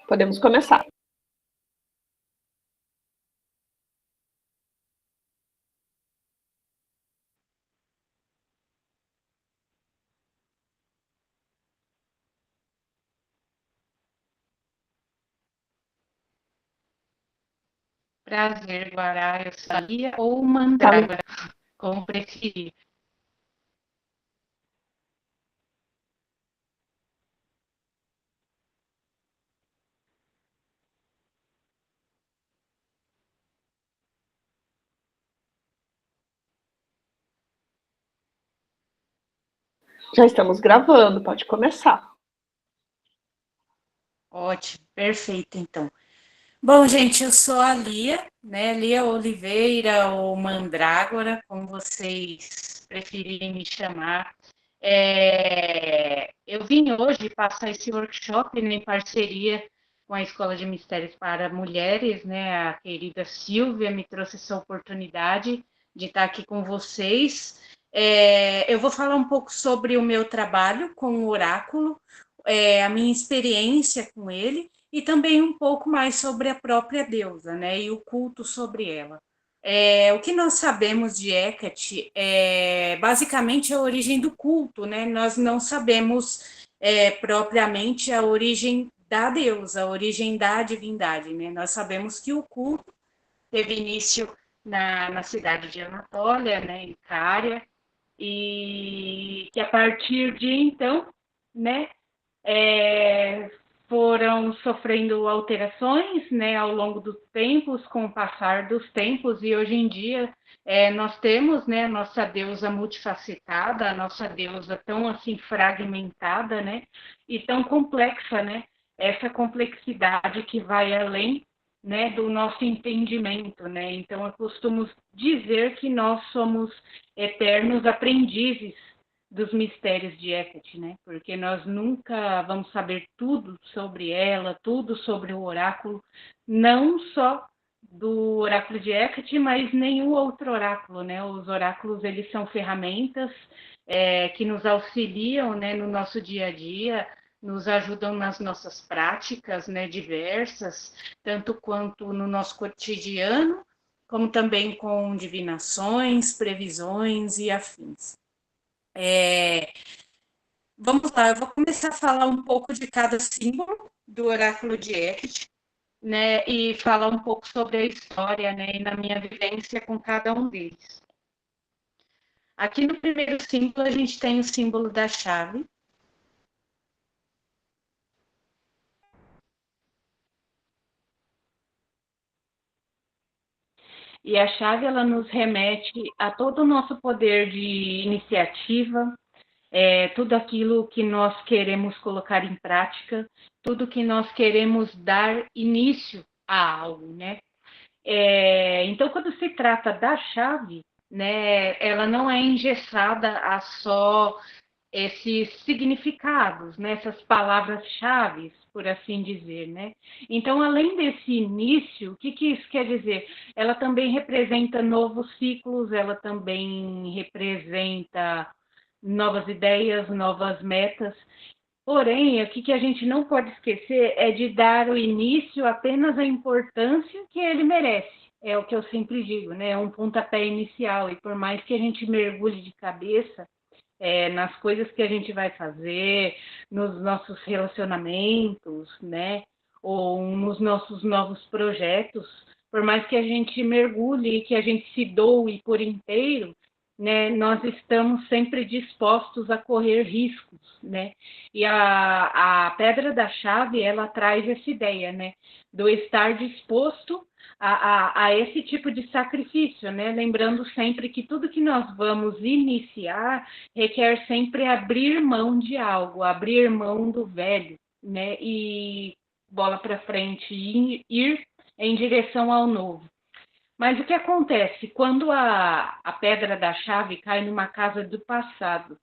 Podemos começar. Prazer, Guará, eu sabia ou mandrágora, como preferir. Já estamos gravando, pode começar. Ótimo, perfeito, então. Bom, gente, eu sou a Lia, né? Lia Oliveira ou Mandrágora, como vocês preferirem me chamar. Eu vim hoje passar esse workshop, né, em parceria com a Escola de Mistérios para Mulheres, né? A querida Silvia me trouxe essa oportunidade de estar aqui com vocês. Eu vou falar um pouco sobre o meu trabalho com o oráculo, a minha experiência com ele e também um pouco mais sobre a própria deusa, né? E o culto sobre ela. O que nós sabemos de Hecate é basicamente a origem do culto, né? Nós não sabemos propriamente a origem da deusa, a origem da divindade, né? Nós sabemos que o culto teve início na cidade de Anatólia, né, em Cária, e que a partir de então, né, é, foram sofrendo alterações, né, ao longo dos tempos, com o passar dos tempos, e hoje em dia nós temos, né, a nossa deusa multifacetada, a nossa deusa tão assim fragmentada, né, e tão complexa, né, essa complexidade que vai além, né, do nosso entendimento, né. Então eu costumo dizer que nós somos eternos aprendizes dos mistérios de Hecate, né? Porque nós nunca vamos saber tudo sobre ela, tudo sobre o oráculo, não só do oráculo de Hecate, mas nenhum outro oráculo, né? Os oráculos, eles são ferramentas que nos auxiliam, né, no nosso dia a dia, nos ajudam nas nossas práticas, né, diversas, tanto quanto no nosso cotidiano, como também com divinações, previsões e afins. Vamos lá, eu vou começar a falar um pouco de cada símbolo do oráculo de Hecate, né, e falar um pouco sobre a história, né, e na minha vivência com cada um deles. Aqui no primeiro símbolo a gente tem o símbolo da chave. E a chave ela nos remete a todo o nosso poder de iniciativa, tudo aquilo que nós queremos colocar em prática, tudo que nós queremos dar início a algo, né? Então, quando se trata da chave, né, ela não é engessada a só esses significados, né, essas palavras-chave, por assim dizer, né? Então, além desse início, o que, que isso quer dizer? Ela também representa novos ciclos, ela também representa novas ideias, novas metas. Porém, o que, que a gente não pode esquecer é de dar o início apenas à importância que ele merece. É o que eu sempre digo, né? É um pontapé inicial. E por mais que a gente mergulhe de cabeça nas coisas que a gente vai fazer, nos nossos relacionamentos, né? Ou nos nossos novos projetos, por mais que a gente mergulhe e que a gente se doe por inteiro, né? Nós estamos sempre dispostos a correr riscos, né? E a pedra da chave, ela traz essa ideia, né? Do estar disposto a esse tipo de sacrifício, né? Lembrando sempre que tudo que nós vamos iniciar requer sempre abrir mão de algo, abrir mão do velho, né? E bola para frente e ir em direção ao novo. Mas o que acontece quando a pedra da chave cai numa casa do passado?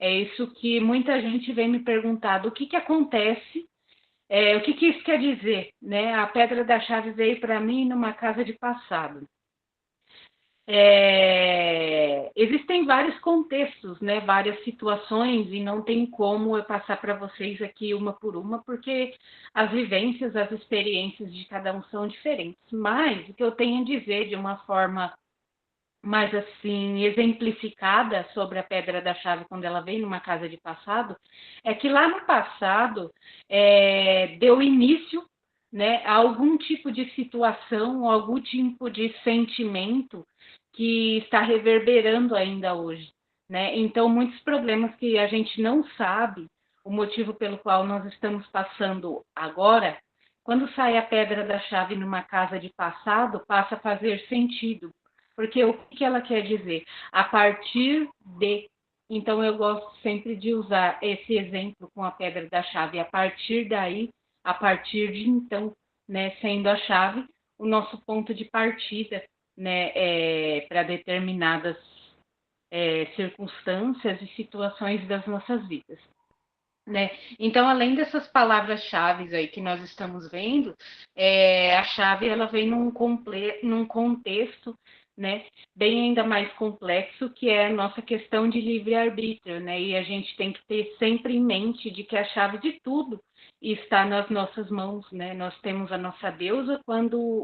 É isso que muita gente vem me perguntar, o que, que acontece, o que, que isso quer dizer, né? A pedra da chave veio para mim numa casa de passado. Existem vários contextos, né, várias situações, e não tem como eu passar para vocês aqui uma por uma, porque as vivências, as experiências de cada um são diferentes. Mas o que eu tenho a dizer de uma forma mais assim exemplificada sobre a pedra da chave quando ela vem numa casa de passado, é que lá no passado deu início, né, a algum tipo de situação, algum tipo de sentimento que está reverberando ainda hoje, né? Então muitos problemas que a gente não sabe o motivo pelo qual nós estamos passando agora, quando sai a pedra da chave numa casa de passado, passa a fazer sentido, porque o que ela quer dizer? A partir de. Então, eu gosto sempre de usar esse exemplo com a pedra da chave. A partir daí, a partir de então, né, sendo a chave o nosso ponto de partida, né, para determinadas circunstâncias e situações das nossas vidas. Né? Então, além dessas palavras-chave aí que nós estamos vendo, a chave ela vem num contexto, né, bem ainda mais complexo, que é a nossa questão de livre-arbítrio, né? E a gente tem que ter sempre em mente de que a chave de tudo está nas nossas mãos, né? Nós temos a nossa deusa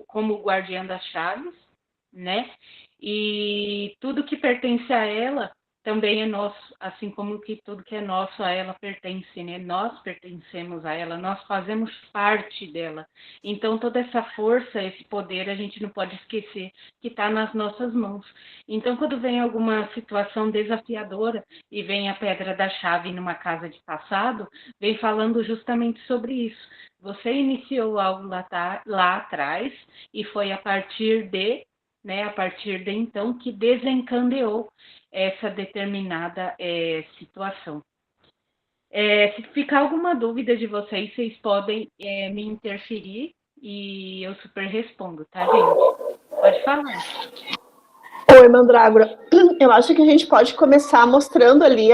como guardiã das chaves, né? E tudo que pertence a ela também é nosso, assim como que tudo que é nosso a ela pertence, né? Nós pertencemos a ela, nós fazemos parte dela. Então, toda essa força, esse poder, a gente não pode esquecer que está nas nossas mãos. Então, quando vem alguma situação desafiadora e vem a pedra da chave numa casa de passado, vem falando justamente sobre isso. Você iniciou algo lá atrás e foi a partir de, né, a partir de então que desencadeou essa determinada situação. Se ficar alguma dúvida de vocês, vocês podem me interferir e eu super respondo, tá, gente? Pode falar. Oi, Mandrágora. Eu acho que a gente pode começar mostrando ali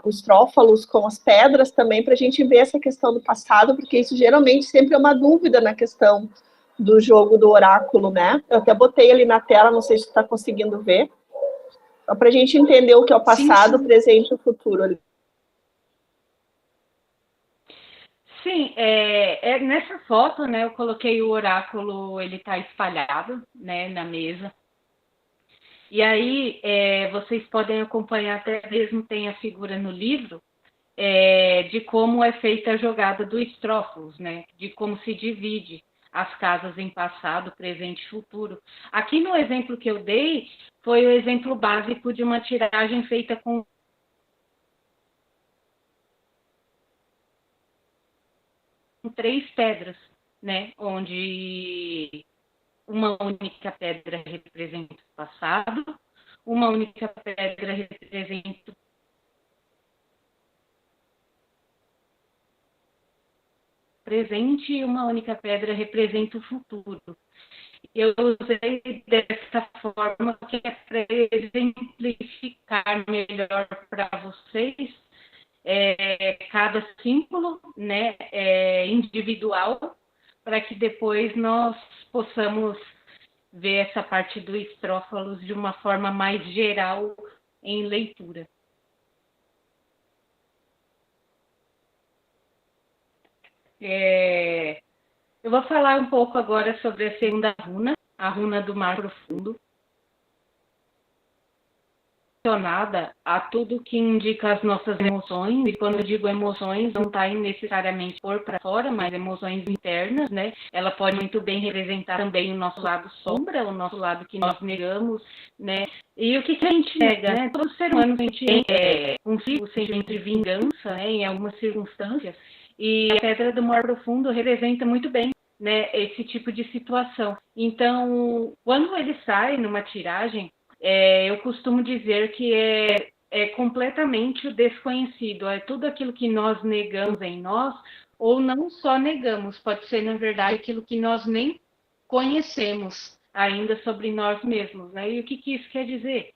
os trófalos com as pedras também, para a gente ver essa questão do passado, porque isso geralmente sempre é uma dúvida na questão do jogo do oráculo, né? Eu até botei ali na tela, não sei se você está conseguindo ver, para a gente entender o que é o passado, sim, presente e o futuro ali. Sim, nessa foto, né, eu coloquei o oráculo, ele está espalhado, né, na mesa. E aí, vocês podem acompanhar, até mesmo tem a figura no livro, de como é feita a jogada do estrófolos, né, de como se divide as casas em passado, presente e futuro. Aqui no exemplo que eu dei, foi o exemplo básico de uma tiragem feita com três pedras, né, onde uma única pedra representa o passado, uma única pedra representa o presente e uma única pedra representa o futuro. Eu usei dessa forma que é para exemplificar melhor para vocês cada símbolo, né, individual, para que depois nós possamos ver essa parte do estrófalos de uma forma mais geral em leitura. Eu vou falar um pouco agora sobre a segunda runa, a runa do mar profundo, relacionada a tudo que indica as nossas emoções, e quando eu digo emoções, não está necessariamente por para fora, mas emoções internas, né? Ela pode muito bem representar também o nosso lado sombra, o nosso lado que nós negamos, né? E o que a gente nega, né? Todo ser humano sente um sentimento de vingança, né, em algumas circunstâncias, e a pedra do mar profundo representa muito bem, né, esse tipo de situação. Então, quando ele sai numa tiragem, eu costumo dizer que é completamente o desconhecido, é tudo aquilo que nós negamos em nós, ou não só negamos, pode ser, na verdade, aquilo que nós nem conhecemos ainda sobre nós mesmos, né? E o que isso quer dizer?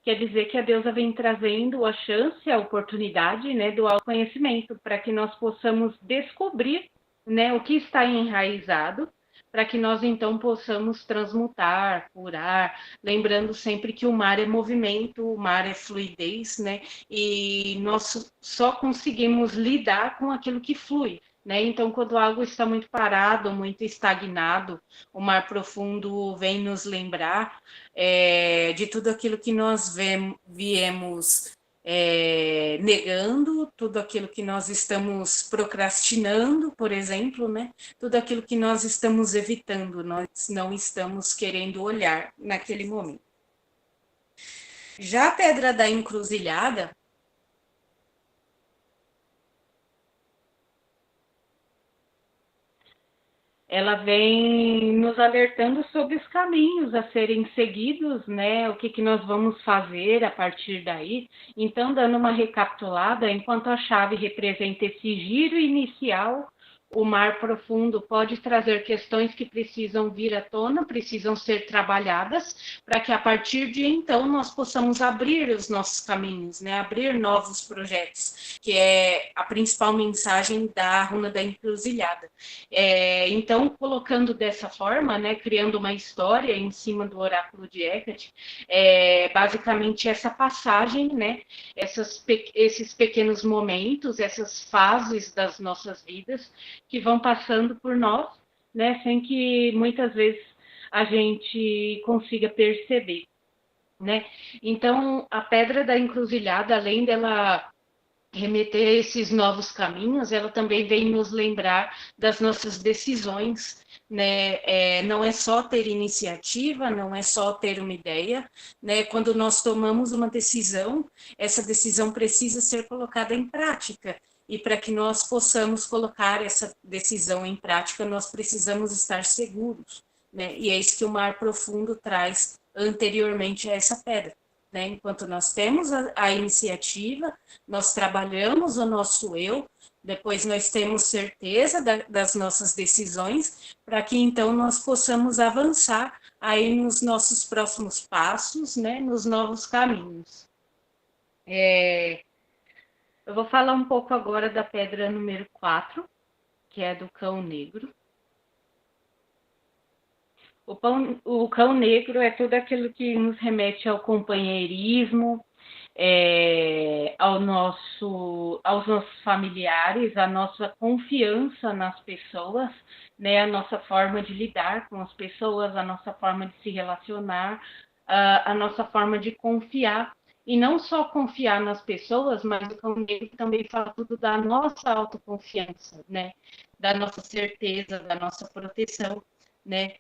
Quer dizer que a deusa vem trazendo a chance, a oportunidade, né, do autoconhecimento, para que nós possamos descobrir, né, o que está enraizado, para que nós então possamos transmutar, curar, lembrando sempre que o mar é movimento, o mar é fluidez, né? E nós só conseguimos lidar com aquilo que flui. Né? Então, quando algo está muito parado, muito estagnado, o mar profundo vem nos lembrar de tudo aquilo que nós viemos negando, tudo aquilo que nós estamos procrastinando, por exemplo, né? Tudo aquilo que nós estamos evitando, nós não estamos querendo olhar naquele momento. Já a pedra da encruzilhada, ela vem nos alertando sobre os caminhos a serem seguidos, né? O que nós vamos fazer a partir daí. Então, dando uma recapitulada, enquanto a chave representa esse giro inicial, o mar profundo pode trazer questões que precisam vir à tona, precisam ser trabalhadas, para que a partir de então nós possamos abrir os nossos caminhos, né? Abrir novos projetos, que é a principal mensagem da runa da encruzilhada. Então, colocando dessa forma, né, criando uma história em cima do oráculo de Hecate, basicamente essa passagem, né, esses pequenos momentos, essas fases das nossas vidas que vão passando por nós, né, sem que muitas vezes a gente consiga perceber, né? Então, a pedra da encruzilhada, além dela remeter a esses novos caminhos, ela também vem nos lembrar das nossas decisões, né? Não é só ter iniciativa, não é só ter uma ideia, né? Quando nós tomamos uma decisão, essa decisão precisa ser colocada em prática. E para que nós possamos colocar essa decisão em prática, nós precisamos estar seguros, né? E é isso que o mar profundo traz anteriormente a essa pedra. Né? Enquanto nós temos a iniciativa, nós trabalhamos o nosso eu, depois nós temos certeza das nossas decisões, para que então nós possamos avançar aí nos nossos próximos passos, né? Nos novos caminhos. Eu vou falar um pouco agora da pedra número 4, que é do cão negro. O cão negro é tudo aquilo que nos remete ao companheirismo, aos nossos familiares, a nossa confiança nas pessoas, né, a nossa forma de lidar com as pessoas, a nossa forma de se relacionar, a nossa forma de confiar. E não só confiar nas pessoas, mas o cão negro também fala tudo da nossa autoconfiança, né, da nossa certeza, da nossa proteção, né.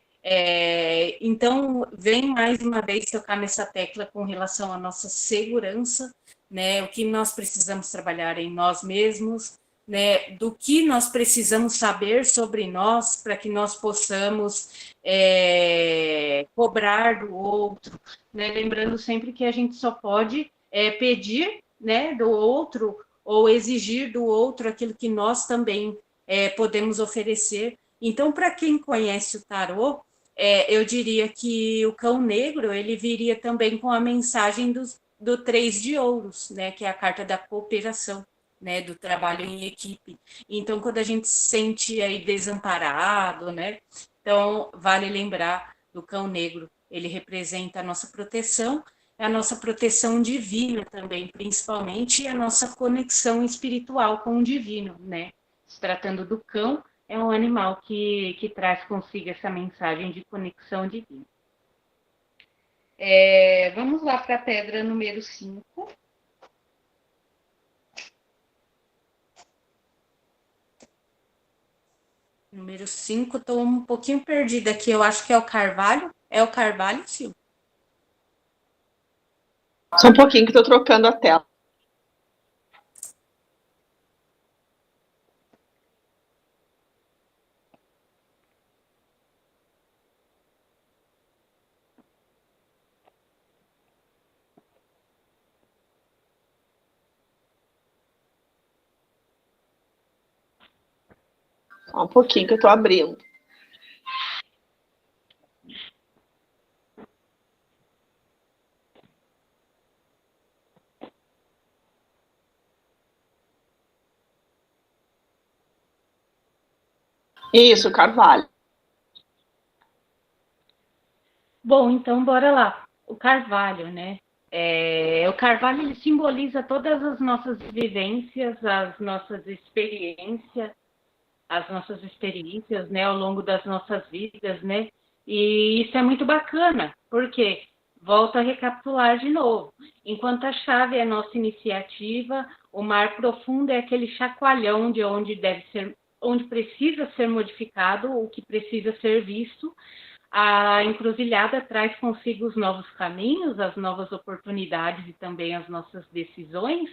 Então, vem mais uma vez tocar nessa tecla com relação à nossa segurança, né? O que nós precisamos trabalhar em nós mesmos, né? Do que nós precisamos saber sobre nós para que nós possamos cobrar do outro, né? Lembrando sempre que a gente só pode pedir, né, do outro ou exigir do outro aquilo que nós também podemos oferecer. Então, para quem conhece o tarô, eu diria que o cão negro ele viria também com a mensagem do 3 de ouros, né, que é a carta da cooperação, né, do trabalho em equipe. Então, quando a gente se sente aí desamparado, né, então vale lembrar do cão negro. Ele representa a nossa proteção, a nossa proteção divina também, principalmente, e a nossa conexão espiritual com o divino, né? Se tratando do cão, é um animal que traz consigo essa mensagem de conexão divina. Vamos lá para a pedra número 5. Número 5, estou um pouquinho perdida aqui, eu acho que é o carvalho. É o carvalho, Sil? Só um pouquinho que estou trocando a tela. Só um pouquinho que eu estou abrindo. Isso, carvalho. Bom, então bora lá. O carvalho, né? O carvalho ele simboliza todas as nossas vivências, as nossas experiências, né, ao longo das nossas vidas, né? E isso é muito bacana, porque volto a recapitular de novo. Enquanto a chave é a nossa iniciativa, o mar profundo é aquele chacoalhão de onde precisa ser modificado, o que precisa ser visto. A encruzilhada traz consigo os novos caminhos, as novas oportunidades e também as nossas decisões.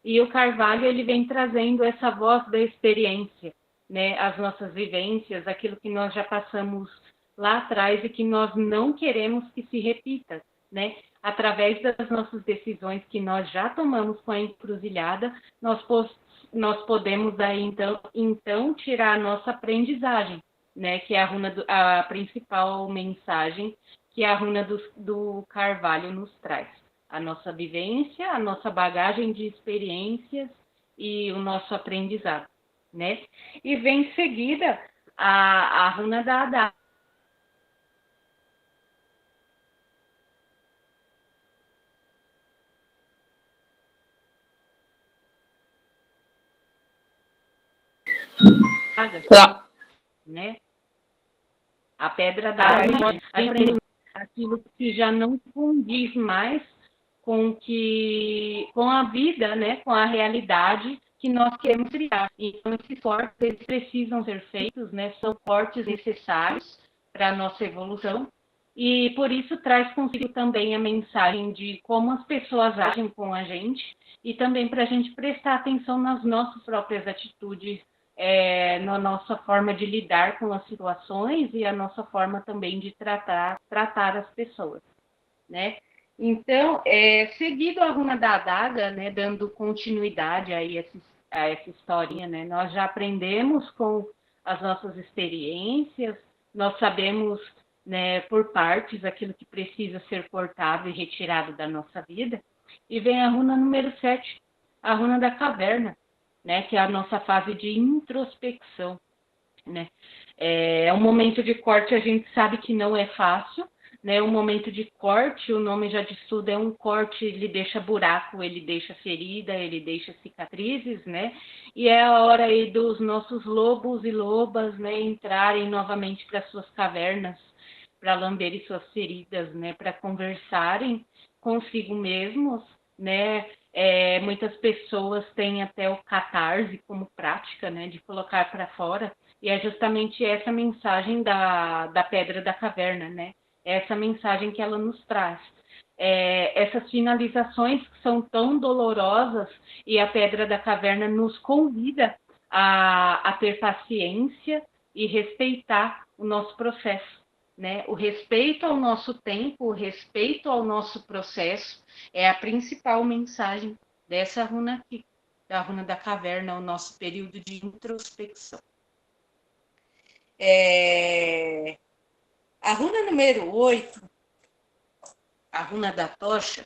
E o Carvalho ele vem trazendo essa voz da experiência, né? As nossas vivências, aquilo que nós já passamos lá atrás e que nós não queremos que se repita, né? Através das nossas decisões que nós já tomamos com a encruzilhada, nós podemos aí então tirar a nossa aprendizagem, né, que é a principal mensagem que a runa do Carvalho nos traz. A nossa vivência, a nossa bagagem de experiências e o nosso aprendizado, né? E vem em seguida a runa da adaga. Né? A pedra da árvore, aquilo que já não condiz mais com a vida, né, com a realidade que nós queremos criar. Então, esses cortes eles precisam ser feitos, né, são cortes necessários para a nossa evolução. E por isso traz consigo também a mensagem de como as pessoas agem com a gente e também para a gente prestar atenção nas nossas próprias atitudes, na nossa forma de lidar com as situações e a nossa forma também de tratar as pessoas, né? Então, seguido a runa da adaga, né, dando continuidade aí a essa historinha, né, nós já aprendemos com as nossas experiências, nós sabemos, né, por partes aquilo que precisa ser cortado e retirado da nossa vida, e vem a runa número 7, a runa da caverna, né, que é a nossa fase de introspecção, né? É um momento de corte, a gente sabe que não é fácil, né? Um momento de corte, o nome já diz tudo, é um corte, ele deixa buraco, ele deixa ferida, ele deixa cicatrizes, né? E é a hora aí dos nossos lobos e lobas, né, entrarem novamente para suas cavernas, para lamberem suas feridas, né, para conversarem consigo mesmos, né? Muitas pessoas têm até o catarse como prática, né, de colocar para fora, e é justamente essa mensagem da Pedra da Caverna, né? Essa mensagem que ela nos traz. Essas finalizações que são tão dolorosas e a Pedra da Caverna nos convida a ter paciência e respeitar o nosso processo, né? O respeito ao nosso tempo, o respeito ao nosso processo é a principal mensagem dessa runa aqui, da runa da caverna, o nosso período de introspecção. A runa número 8, a runa da tocha,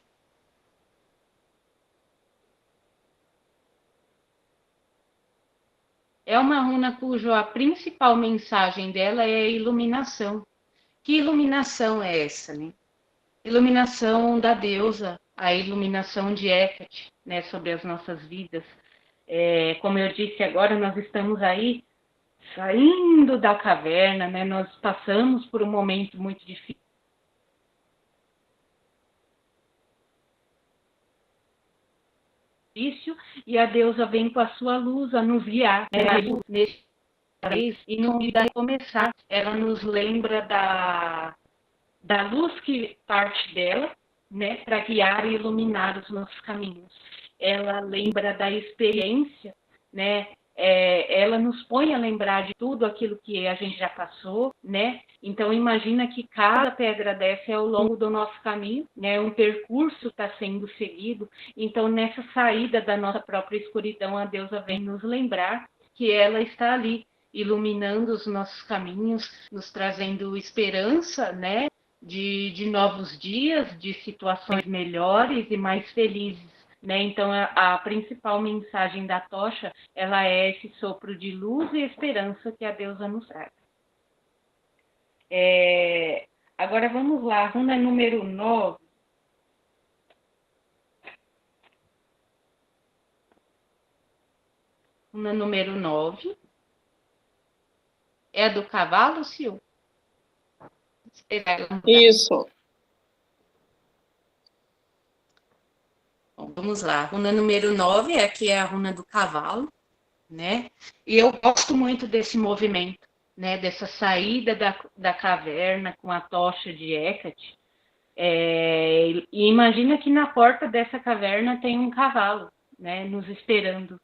é uma runa cuja principal mensagem dela é a iluminação. Que iluminação é essa, né? Iluminação da deusa, a iluminação de Hecate, né, sobre as nossas vidas. Como eu disse agora, nós estamos aí saindo da caverna, né? Nós passamos por um momento muito difícil. E a deusa vem com a sua luz a nos guiar, né? Nesse vez e no recomeçar, ela nos lembra da luz que parte dela, né, para guiar e iluminar os nossos caminhos. Ela lembra da experiência, né? Ela nos põe a lembrar de tudo aquilo que a gente já passou, né? Então imagina que cada pedra dessa é ao longo do nosso caminho, né? Um percurso está sendo seguido. Então nessa saída da nossa própria escuridão, a deusa vem nos lembrar que ela está ali, iluminando os nossos caminhos, nos trazendo esperança, né? De novos dias, de situações melhores e mais felizes. Né? Então, a principal mensagem da tocha, ela é esse sopro de luz e esperança que a deusa nos traz. Agora vamos lá, runa número 9. Runa número 9. É a do cavalo, Sil? Isso. Bom, vamos lá. Runa número 9, aqui é a runa do cavalo, né? E eu gosto muito desse movimento, né? Dessa saída da caverna com a tocha de Hecate. E imagina que na porta dessa caverna tem um cavalo, né? Nos esperando.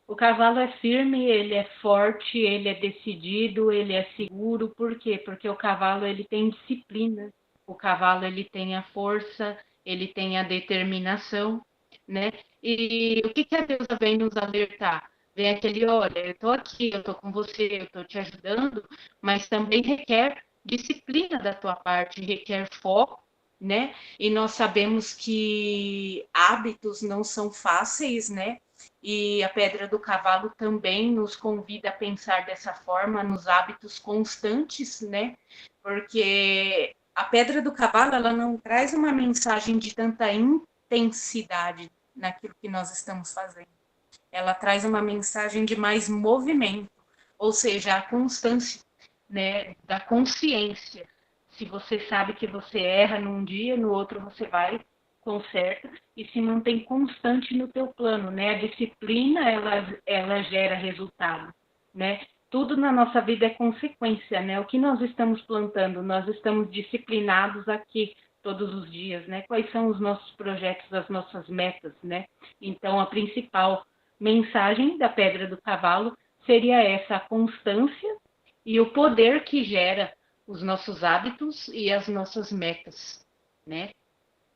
O cavalo é firme, ele é forte, ele é decidido, ele é seguro. Por quê? Porque o cavalo ele tem disciplina. O cavalo ele tem a força, ele tem a determinação, né? E o que a deusa vem nos alertar? Vem aquele, olha, eu estou aqui, eu estou com você, eu estou te ajudando, mas também requer disciplina da tua parte, requer foco, né? E nós sabemos que hábitos não são fáceis, né? E a pedra do cavalo também nos convida a pensar dessa forma, nos hábitos constantes, né? Porque a pedra do cavalo, ela não traz uma mensagem de tanta intensidade naquilo que nós estamos fazendo. Ela traz uma mensagem de mais movimento, ou seja, a constância, né, da consciência. Se você sabe que você erra num dia, no outro você vai, conserta e se mantém constante no teu plano, né? A disciplina, ela gera resultado, né? Tudo na nossa vida é consequência, né? O que nós estamos plantando, nós estamos disciplinados aqui todos os dias, né? Quais são os nossos projetos, as nossas metas, né? Então, a principal mensagem da pedra do cavalo seria essa, a constância e o poder que gera os nossos hábitos e as nossas metas, né?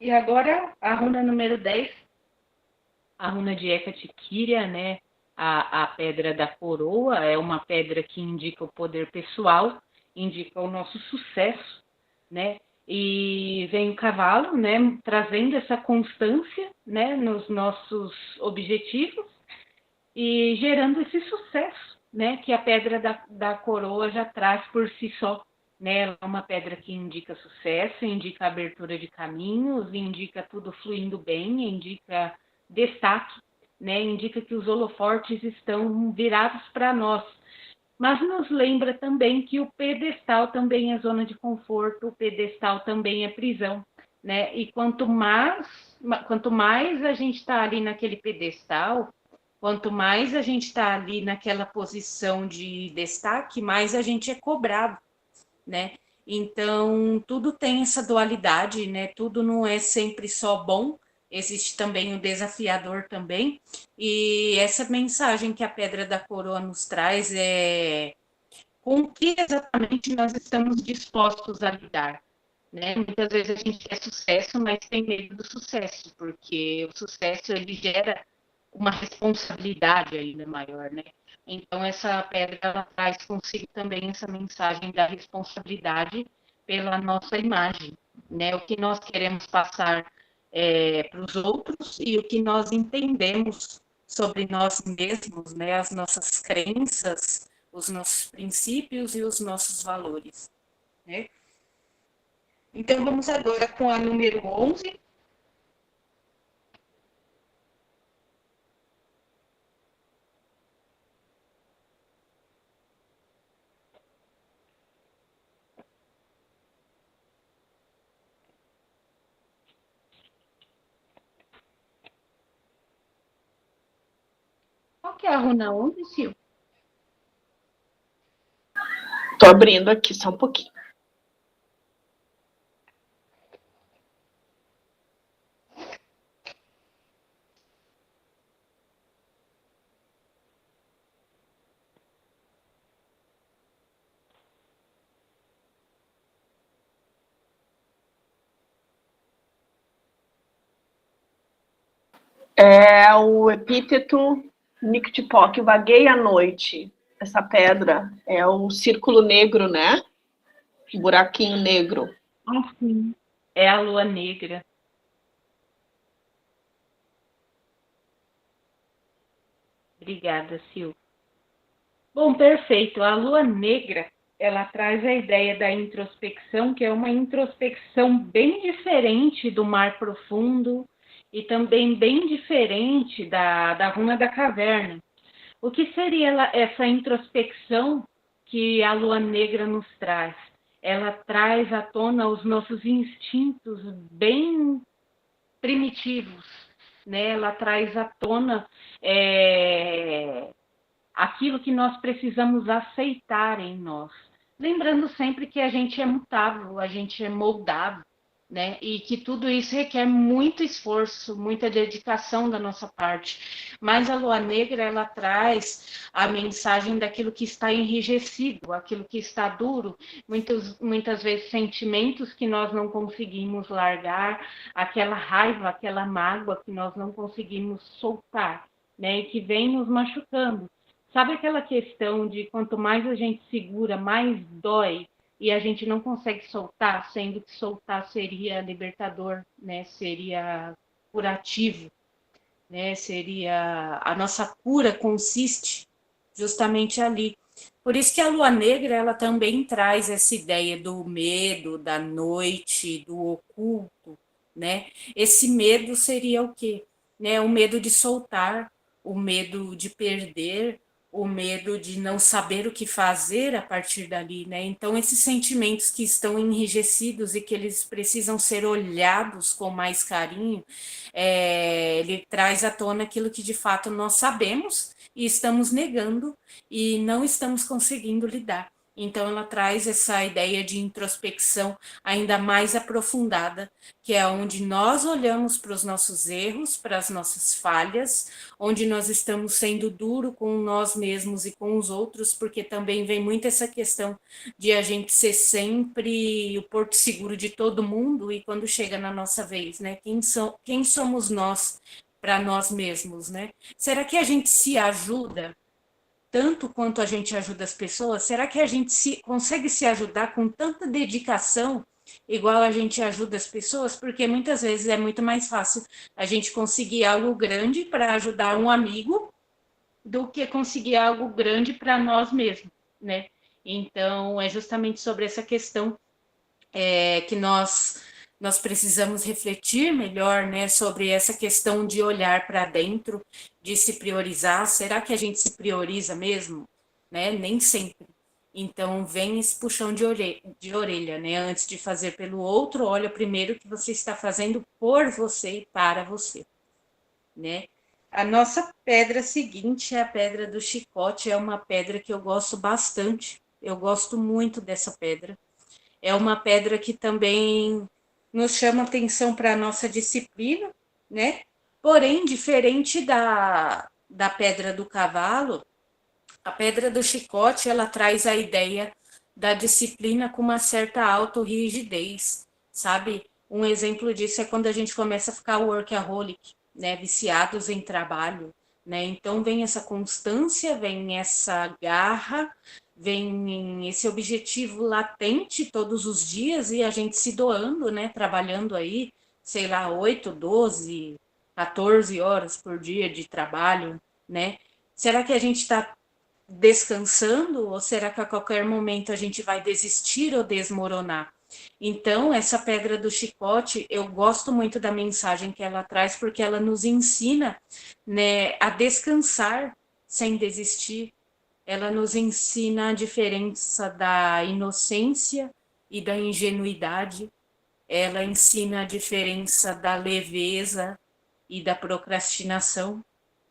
E agora a runa número 10, a runa de Hecate Kyria, né? A pedra da coroa é uma pedra que indica o poder pessoal, indica o nosso sucesso, né? E vem o cavalo, né? Trazendo essa constância, né? Nos nossos objetivos e gerando esse sucesso, né? Que a pedra da coroa já traz por si só, né? Ela é uma pedra que indica sucesso, indica abertura de caminhos, indica tudo fluindo bem, indica destaque, né? Indica que os holofortes estão virados para nós. Mas nos lembra também que o pedestal também é zona de conforto, o pedestal também é prisão, né? E quanto mais a gente está ali naquele pedestal, quanto mais a gente está ali naquela posição de destaque, mais a gente é cobrado, né? Então, tudo tem essa dualidade, né? Tudo não é sempre só bom, existe também o desafiador também. E essa mensagem que a Pedra da Coroa nos traz é com o que exatamente nós estamos dispostos a lidar. Né? Muitas vezes a gente quer sucesso, mas tem medo do sucesso, porque o sucesso ele gera uma responsabilidade ainda maior, né? Então essa pedra ela traz consigo também essa mensagem da responsabilidade pela nossa imagem, né? O que nós queremos passar para os outros e o que nós entendemos sobre nós mesmos, né? As nossas crenças, os nossos princípios e os nossos valores, né? Então vamos agora com a número 11. Qual que é a runa 11, Sil? Tô abrindo aqui só um pouquinho. É o epíteto Nictipoc, vagueia à noite. Essa pedra é o círculo negro, né? O buraquinho negro. Ah, sim. É a lua negra. Obrigada, Sil. Bom, perfeito. A lua negra, ela traz a ideia da introspecção, que é uma introspecção bem diferente do mar profundo e também bem diferente da runa da caverna. O que seria essa introspecção que a lua negra nos traz? Ela traz à tona os nossos instintos bem primitivos, né? Ela traz à tona aquilo que nós precisamos aceitar em nós. Lembrando sempre que a gente é mutável, a gente é moldável, né? E que tudo isso requer muito esforço, muita dedicação da nossa parte. Mas a lua negra, ela traz a mensagem daquilo que está enrijecido, aquilo que está duro, muitas vezes sentimentos que nós não conseguimos largar, aquela raiva, aquela mágoa que nós não conseguimos soltar, né? E que vem nos machucando. Sabe aquela questão de quanto mais a gente segura, mais dói e a gente não consegue soltar, sendo que soltar seria libertador, né? Seria curativo, né? Seria a nossa cura consiste justamente ali. Por isso que a lua negra ela também traz essa ideia do medo, da noite, do oculto, né? Esse medo seria o quê? Né? O medo de soltar, o medo de perder, o medo de não saber o que fazer a partir dali, né? Então esses sentimentos que estão enrijecidos e que eles precisam ser olhados com mais carinho, ele traz à tona aquilo que de fato nós sabemos e estamos negando e não estamos conseguindo lidar. Então, ela traz essa ideia de introspecção ainda mais aprofundada, que é onde nós olhamos para os nossos erros, para as nossas falhas, onde nós estamos sendo duro com nós mesmos e com os outros, porque também vem muito essa questão de a gente ser sempre o porto seguro de todo mundo e quando chega na nossa vez, né? Quem somos nós para nós mesmos, né? Será que a gente se ajuda tanto quanto a gente ajuda as pessoas? Será que a gente consegue se ajudar com tanta dedicação, igual a gente ajuda as pessoas? Porque muitas vezes é muito mais fácil a gente conseguir algo grande para ajudar um amigo do que conseguir algo grande para nós mesmos, né? Então, é justamente sobre essa questão que nós precisamos refletir melhor, né, sobre essa questão de olhar para dentro, de se priorizar. Será que a gente se prioriza mesmo? Né? Nem sempre. Então, vem esse puxão de orelha, né? Antes de fazer pelo outro, olha primeiro o que você está fazendo por você e para você, né? A nossa pedra seguinte é a pedra do chicote, é uma pedra que eu gosto bastante. Eu gosto muito dessa pedra. É uma pedra que também nos chama atenção para a nossa disciplina, né? Porém, diferente da pedra do cavalo, a pedra do chicote, ela traz a ideia da disciplina com uma certa autorrigidez, sabe? Um exemplo disso é quando a gente começa a ficar workaholic, né? Viciados em trabalho, né? Então vem essa constância, vem essa garra, vem esse objetivo latente todos os dias e a gente se doando, né? Trabalhando aí, sei lá, 8, 12, 14 horas por dia de trabalho, né? Será que a gente está descansando ou será que a qualquer momento a gente vai desistir ou desmoronar? Então, essa pedra do chicote, eu gosto muito da mensagem que ela traz porque ela nos ensina, né, a descansar sem desistir. Ela nos ensina a diferença da inocência e da ingenuidade. Ela ensina a diferença da leveza e da procrastinação,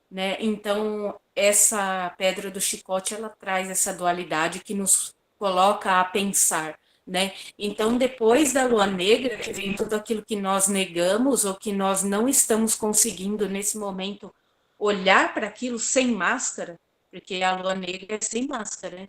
né? Então, essa pedra do chicote, ela traz essa dualidade que nos coloca a pensar, né? Então, depois da lua negra, que vem tudo aquilo que nós negamos ou que nós não estamos conseguindo nesse momento olhar para aquilo sem máscara, porque a lua negra é sem máscara, né?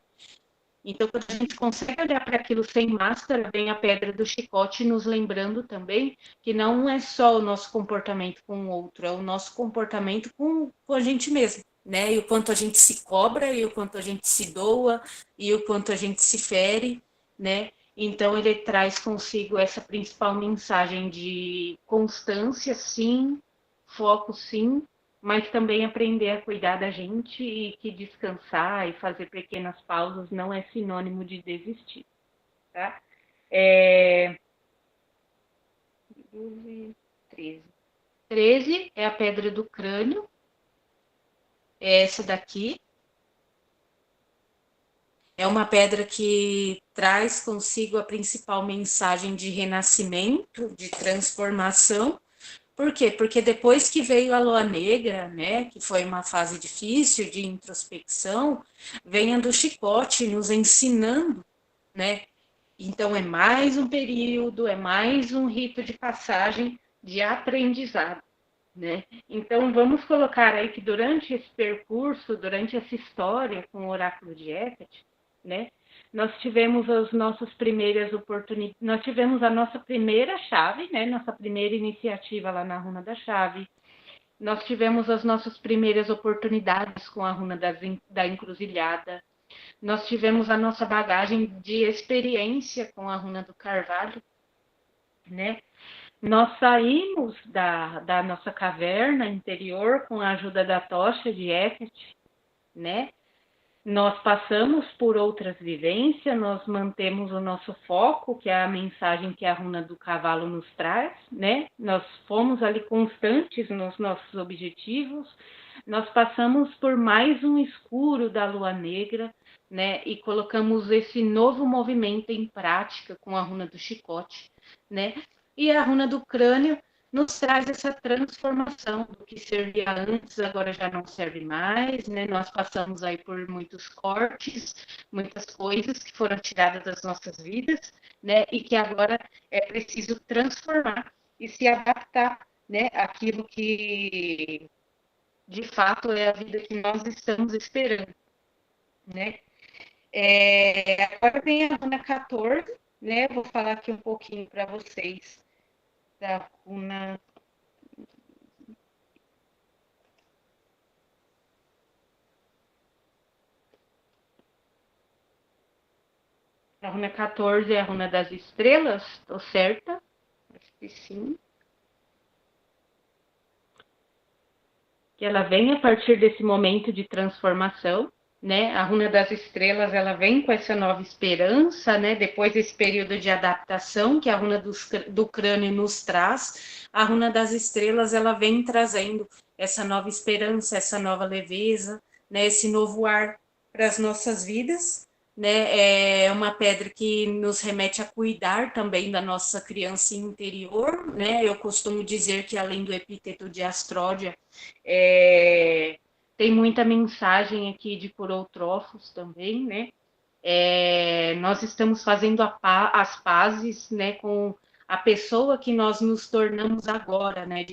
Então, quando a gente consegue olhar para aquilo sem máscara, vem a pedra do chicote nos lembrando também que não é só o nosso comportamento com o outro, é o nosso comportamento com a gente mesmo, né? E o quanto a gente se cobra, e o quanto a gente se doa, e o quanto a gente se fere, né? Então, ele traz consigo essa principal mensagem de constância, sim, foco, sim, mas também aprender a cuidar da gente e que descansar e fazer pequenas pausas não é sinônimo de desistir, tá? 12, 13. 13 é a pedra do crânio, é essa daqui. É uma pedra que traz consigo a principal mensagem de renascimento, de transformação. Por quê? Porque depois que veio a lua negra, né, que foi uma fase difícil de introspecção, vem a do chicote nos ensinando, né? Então é mais um período, é mais um rito de passagem de aprendizado, né? Então vamos colocar aí que durante esse percurso, durante essa história com o oráculo de Hecate, né? Nós tivemos as nossas primeiras oportunidades, nós tivemos a nossa primeira chave, né? Nossa primeira iniciativa lá na runa da chave. Nós tivemos as nossas primeiras oportunidades com a runa da encruzilhada. Nós tivemos a nossa bagagem de experiência com a runa do carvalho, né? Nós saímos da nossa caverna interior com a ajuda da tocha de Hecate, né? Nós passamos por outras vivências, nós mantemos o nosso foco, que é a mensagem que a runa do cavalo nos traz, né? Nós fomos ali constantes nos nossos objetivos, nós passamos por mais um escuro da lua negra, né? E colocamos esse novo movimento em prática com a runa do chicote, né? E a runa do crânio nos traz essa transformação do que servia antes, agora já não serve mais, né? Nós passamos aí por muitos cortes, muitas coisas que foram tiradas das nossas vidas, né? E que agora é preciso transformar e se adaptar, né? Àquilo que de fato é a vida que nós estamos esperando, né? Agora vem a runa 14, né? Vou falar aqui um pouquinho para vocês da runa. A runa 14 é a runa das estrelas, estou certa? Acho que sim. Que ela vem a partir desse momento de transformação, né? A runa das estrelas, ela vem com essa nova esperança, né? Depois desse período de adaptação que a runa do crânio nos traz, a runa das estrelas, ela vem trazendo essa nova esperança, essa nova leveza, né? Esse novo ar para as nossas vidas, né? É uma pedra que nos remete a cuidar também da nossa criança interior, né? Eu costumo dizer que além do epíteto de astródia, tem muita mensagem aqui de Puroutrofos também, né? Nós estamos fazendo as pazes, né, com a pessoa que nós nos tornamos agora, né,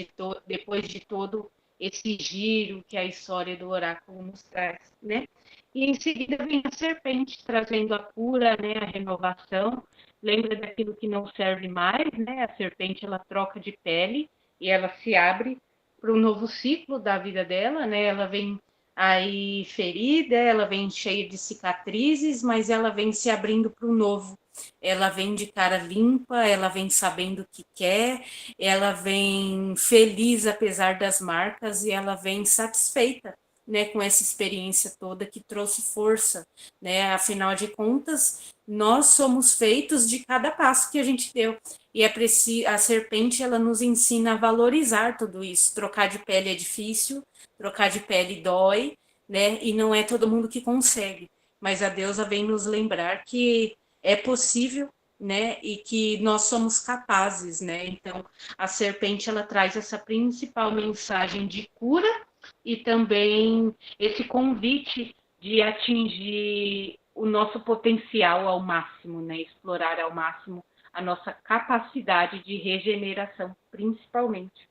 depois de todo esse giro que a história do oráculo nos traz, né? E em seguida vem a serpente trazendo a cura, né, a renovação. Lembra daquilo que não serve mais, né? A serpente ela troca de pele e ela se abre para um novo ciclo da vida dela, né? Ela vem aí ferida, ela vem cheia de cicatrizes, mas ela vem se abrindo para o novo. Ela vem de cara limpa, ela vem sabendo o que quer, ela vem feliz apesar das marcas e ela vem satisfeita, né, com essa experiência toda que trouxe força, né? Afinal de contas, nós somos feitos de cada passo que a gente deu. E a serpente ela nos ensina a valorizar tudo isso. Trocar de pele é difícil, trocar de pele dói, né? E não é todo mundo que consegue. Mas a deusa vem nos lembrar que é possível, né? E que nós somos capazes, né? Então, a serpente ela traz essa principal mensagem de cura e também esse convite de atingir o nosso potencial ao máximo, né? Explorar ao máximo a nossa capacidade de regeneração, principalmente.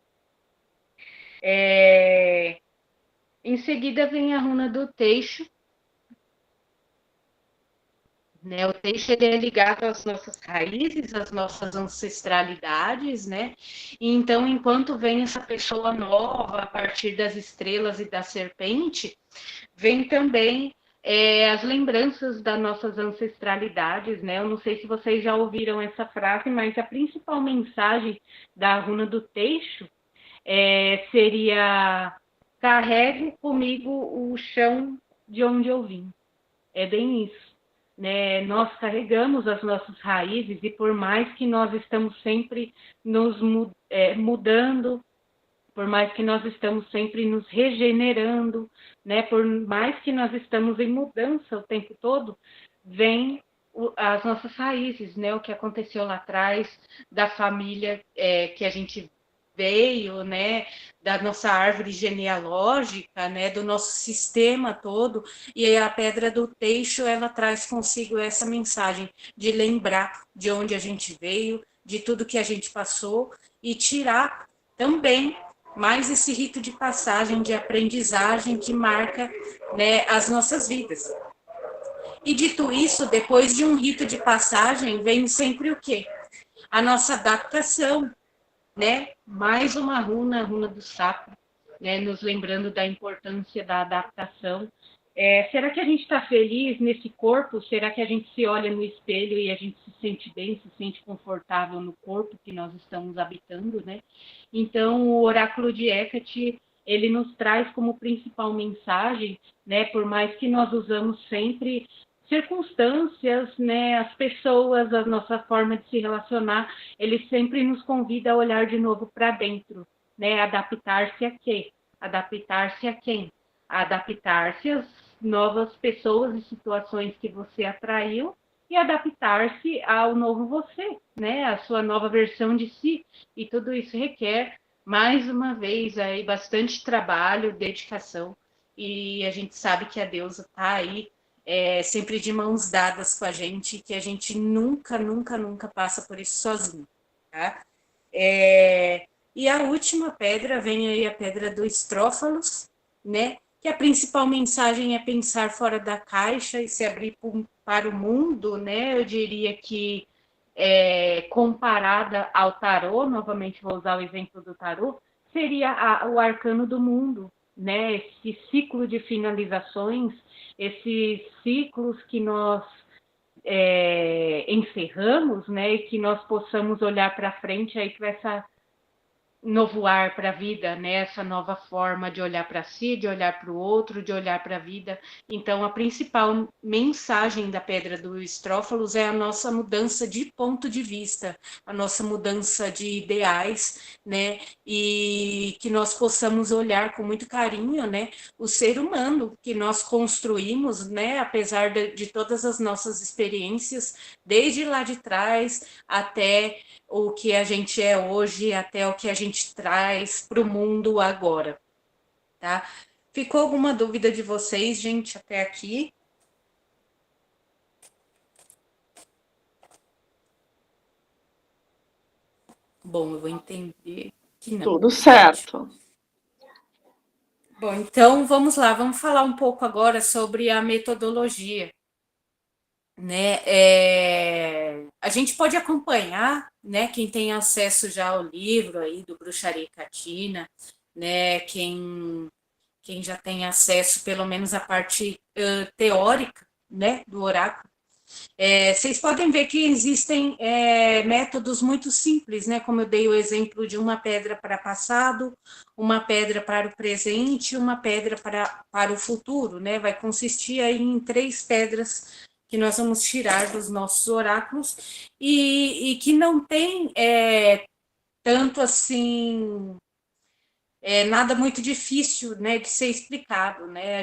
Em seguida vem a runa do Teixo, né? O Teixo ele é ligado às nossas raízes, às nossas ancestralidades, né? E então, enquanto vem essa pessoa nova a partir das estrelas e da serpente, vem também as lembranças das nossas ancestralidades, né? Eu não sei se vocês já ouviram essa frase, mas a principal mensagem da runa do Teixo seria carrego comigo o chão de onde eu vim. É bem isso. Né? Nós carregamos as nossas raízes e por mais que nós estamos sempre nos mudando, por mais que nós estamos sempre nos regenerando, né? Por mais que nós estamos em mudança o tempo todo, vem as nossas raízes, né? O que aconteceu lá atrás, da família que a gente veio, né? Da nossa árvore genealógica, né? Do nosso sistema todo. E aí a pedra do teixo, ela traz consigo essa mensagem de lembrar de onde a gente veio, de tudo que a gente passou e tirar também mais esse rito de passagem, de aprendizagem que marca, né, as nossas vidas. E dito isso, depois de um rito de passagem, vem sempre o quê? A nossa adaptação, né? Mais uma runa, a runa do sapo, né? Nos lembrando da importância da adaptação. Será que a gente está feliz nesse corpo? Será que a gente se olha no espelho e a gente se sente bem, se sente confortável no corpo que nós estamos habitando, né? Então, o oráculo de Hecate, ele nos traz como principal mensagem, né? Por mais que nós usamos sempre circunstâncias, né? As pessoas, a nossa forma de se relacionar, ele sempre nos convida a olhar de novo para dentro, né? Adaptar-se a quê? Adaptar-se a quem? Adaptar-se às novas pessoas e situações que você atraiu e adaptar-se ao novo você, né? A sua nova versão de si. E tudo isso requer, mais uma vez, aí, bastante trabalho, dedicação. E a gente sabe que a deusa está aí sempre de mãos dadas com a gente, que a gente nunca, nunca, nunca passa por isso sozinho, tá? E a última pedra, vem aí a pedra do Estrófalos, né? Que a principal mensagem é pensar fora da caixa e se abrir para o mundo, né? Eu diria que comparada ao tarô, novamente vou usar o exemplo do tarô, seria o arcano do mundo, né? Esse ciclo de finalizações, esses ciclos que nós encerramos, né? E que nós possamos olhar para frente aí com essa novo ar para a vida, né? Essa nova forma de olhar para si, de olhar para o outro, de olhar para a vida. Então, a principal mensagem da Pedra do Estrófalos é a nossa mudança de ponto de vista, a nossa mudança de ideais, né? E que nós possamos olhar com muito carinho, né? O ser humano que nós construímos, né? Apesar de todas as nossas experiências, desde lá de trás até o que a gente é hoje, até o que a gente traz para o mundo agora, tá? Ficou alguma dúvida de vocês, gente, até aqui? Bom, eu vou entender que não. Tudo certo. Bom, então vamos lá, vamos falar um pouco agora sobre a metodologia, né? A gente pode acompanhar, né? Quem tem acesso já ao livro aí do Bruxaria Catina, né? Quem já tem acesso, pelo menos à parte teórica, né? Do oráculo. Vocês podem ver que existem métodos muito simples, né? Como eu dei o exemplo de uma pedra para passado, uma pedra para o presente, uma pedra para o futuro, né? Vai consistir aí em 3 pedras que nós vamos tirar dos nossos oráculos e que não tem tanto assim nada muito difícil, né, de ser explicado, né?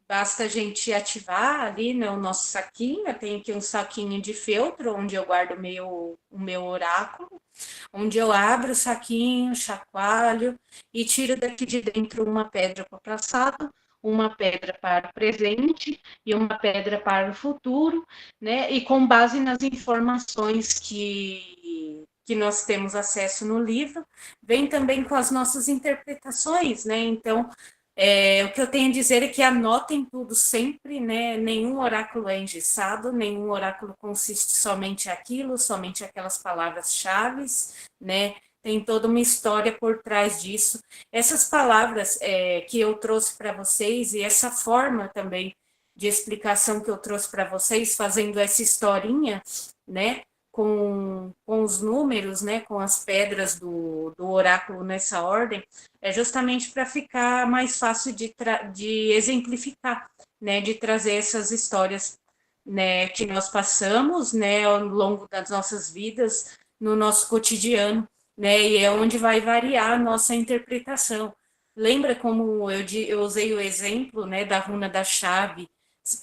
Basta a gente ativar ali, né, o nosso saquinho. Eu tenho aqui um saquinho de feltro onde eu guardo o meu oráculo, onde eu abro o saquinho, chacoalho e tiro daqui de dentro uma pedra para o passado, uma pedra para o presente e uma pedra para o futuro, né? E com base nas informações que nós temos acesso no livro, vem também com as nossas interpretações, né? Então, o que eu tenho a dizer é que anotem tudo sempre, né? Nenhum oráculo é engessado, nenhum oráculo consiste somente aquilo, somente aquelas palavras-chave, né? Tem toda uma história por trás disso. Essas palavras que eu trouxe para vocês e essa forma também de explicação que eu trouxe para vocês, fazendo essa historinha, né? com os números, né, com as pedras do oráculo nessa ordem, é justamente para ficar mais fácil de exemplificar, né, de trazer essas histórias, né, que nós passamos, né, ao longo das nossas vidas, no nosso cotidiano, né, e é onde vai variar a nossa interpretação. Lembra como eu usei o exemplo, né, da runa da chave,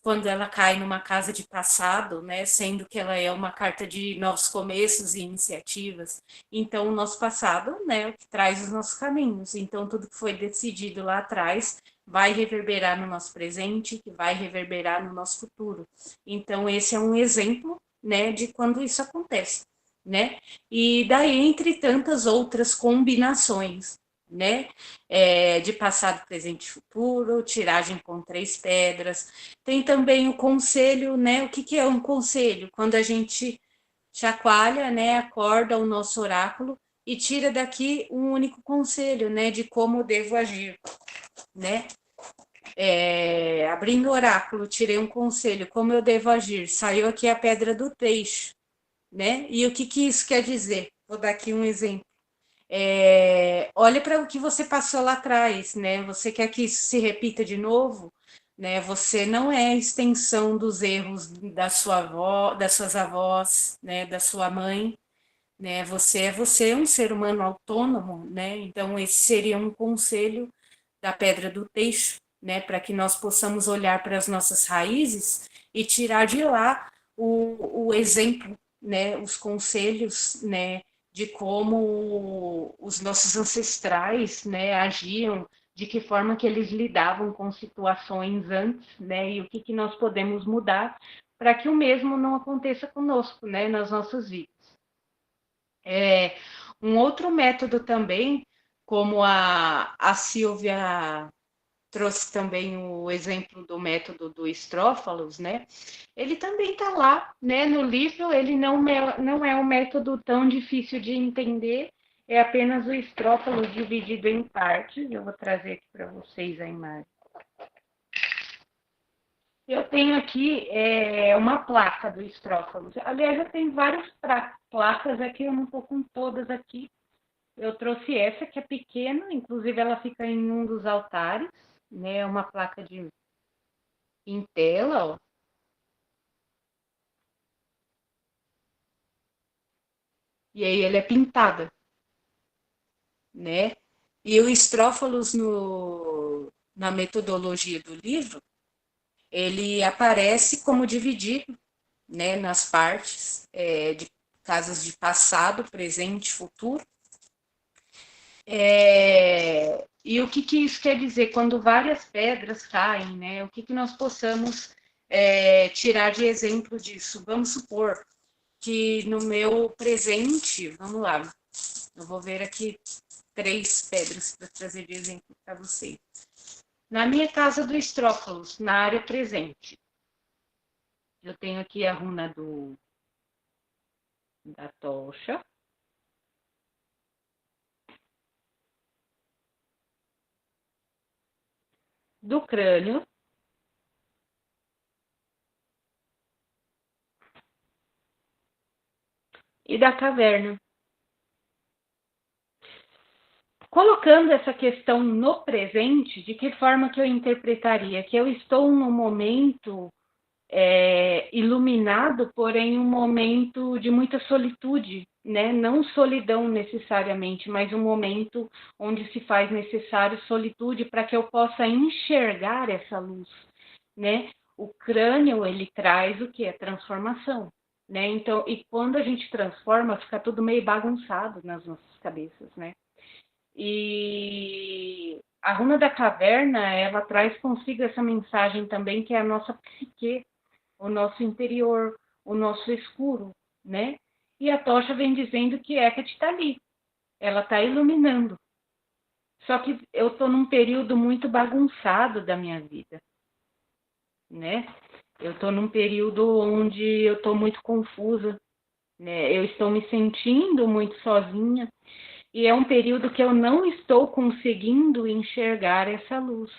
quando ela cai numa casa de passado, né, sendo que ela é uma carta de novos começos e iniciativas. Então, o nosso passado, né, é o que traz os nossos caminhos. Então, tudo que foi decidido lá atrás vai reverberar no nosso presente, que vai reverberar no nosso futuro. Então, esse é um exemplo, né, de quando isso acontece, né? E daí, entre tantas outras combinações, né? De passado, presente e futuro, tiragem com 3 pedras. Tem também o conselho, né? O que, que é um conselho? Quando a gente chacoalha, né? Acorda o nosso oráculo e tira daqui um único conselho, né? De como devo agir, né? Abrindo o oráculo, tirei um conselho, como eu devo agir. Saiu aqui a pedra do peixe, né? E o que, que isso quer dizer? Vou dar aqui um exemplo. Olha para o que você passou lá atrás, né? Você quer que isso se repita de novo, né? Você não é a extensão dos erros da sua avó, das suas avós, né? Da sua mãe, né? Você é um ser humano autônomo, né? Então esse seria um conselho da pedra do teixo, né? Para que nós possamos olhar para as nossas raízes e tirar de lá o exemplo, né? Os conselhos, né? De como os nossos ancestrais, né? Agiam, de que forma que eles lidavam com situações antes, né? E o que nós podemos mudar para que o mesmo não aconteça conosco, né? Nas nossas vidas. Um outro método também, como a Silvia trouxe também o exemplo do método do Estrófalos, né? Ele também está lá, né? No livro, ele não é um método tão difícil de entender, é apenas o Estrófalos dividido em partes. Eu vou trazer aqui para vocês a imagem. Eu tenho aqui uma placa do Estrófalos. Aliás, eu tenho várias placas aqui, eu não estou com todas aqui. Eu trouxe essa, que é pequena, inclusive ela fica em um dos altares, né? Uma placa em tela, ó. E aí ele é pintada, né? E o Estrófalos, na metodologia do livro, ele aparece como dividido, né, nas partes de casas de passado, presente, futuro. E o que isso quer dizer? Quando várias pedras caem, né? O que nós possamos tirar de exemplo disso? Vamos supor que no meu presente, vamos lá, eu vou ver aqui 3 pedras para trazer de exemplo para vocês. Na minha casa do Estrófalos, na área presente, eu tenho aqui a runa da tocha, do crânio e da caverna. Colocando essa questão no presente, de que forma que eu interpretaria? Que eu estou num momento iluminado, porém um momento de muita solitude, né? Não solidão necessariamente, mas um momento onde se faz necessário solitude para que eu possa enxergar essa luz, né? O crânio, ele traz o que? A transformação, né? Então, e quando a gente transforma, fica tudo meio bagunçado nas nossas cabeças, né? E a runa da caverna, ela traz consigo essa mensagem também, que é a nossa psique, o nosso interior, o nosso escuro, né? E a tocha vem dizendo que Hecate está ali, ela está iluminando. Só que eu estou num período muito bagunçado da minha vida, né? Eu estou num período onde eu estou muito confusa, né? Eu estou me sentindo muito sozinha e é um período que eu não estou conseguindo enxergar essa luz.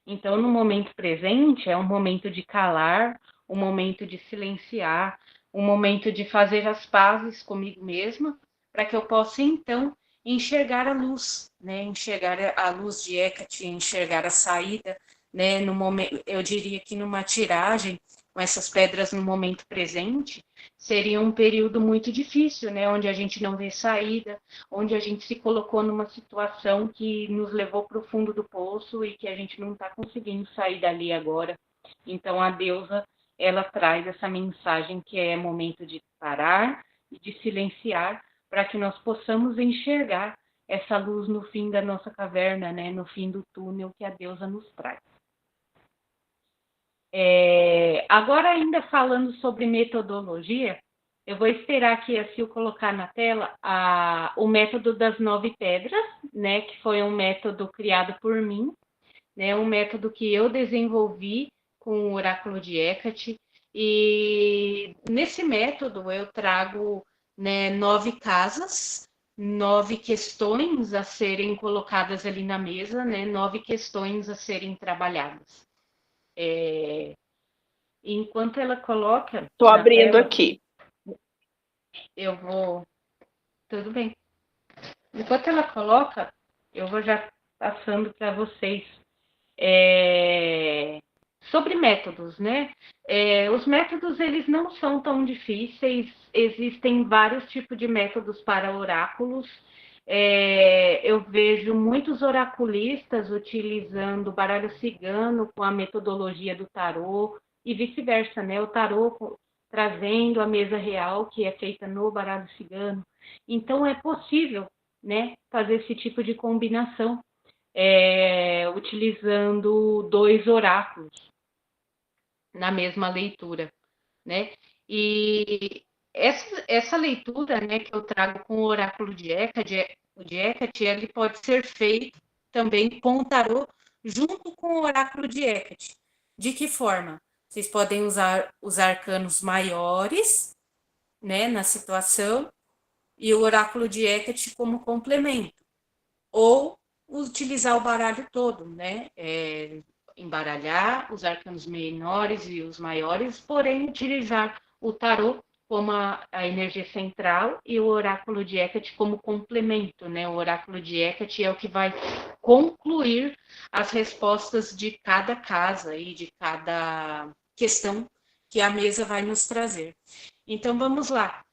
Então, no momento presente, é um momento de calar, um momento de silenciar, um momento de fazer as pazes comigo mesma, para que eu possa, então, enxergar a luz, né? Enxergar a luz de Hecate, enxergar a saída, né? No momento, eu diria que numa tiragem, com essas pedras no momento presente, seria um período muito difícil, né? Onde a gente não vê saída, onde a gente se colocou numa situação que nos levou para o fundo do poço e que a gente não está conseguindo sair dali agora. Então, a deusa, ela traz essa mensagem que é momento de parar e de silenciar para que nós possamos enxergar essa luz no fim da nossa caverna, né? No fim do túnel que a deusa nos traz. Agora, ainda falando sobre metodologia, eu vou esperar aqui a Sil colocar na tela o método das 9 pedras, né, que foi um método criado por mim, né, um método que eu desenvolvi com o oráculo de Hecate, e nesse método eu trago, né, 9 casas, 9 questões a serem colocadas ali na mesa, né, 9 questões a serem trabalhadas. Enquanto ela coloca Estou na abrindo tela, aqui. eu vou. Tudo bem. Enquanto ela coloca, eu vou já passando para vocês sobre métodos, né? Os métodos, eles não são tão difíceis, existem vários tipos de métodos para oráculos. Eu vejo muitos oraculistas utilizando o baralho cigano com a metodologia do tarô e vice-versa, né? O tarô trazendo a mesa real, que é feita no baralho cigano. Então, é possível, né, fazer esse tipo de combinação, utilizando 2 oráculos na mesma leitura, né? E essa leitura, né, que eu trago com o oráculo de Hecate, ele pode ser feito também com o tarô junto com o oráculo de Hecate. De que forma? Vocês podem usar os arcanos maiores, né, na situação, e o oráculo de Hecate como complemento. Ou utilizar o baralho todo, né? Embaralhar os arcanos menores e os maiores, porém utilizar o tarô como a energia central e o oráculo de Hecate como complemento, né? O oráculo de Hecate é o que vai concluir as respostas de cada casa e de cada questão que a mesa vai nos trazer. Então, vamos lá.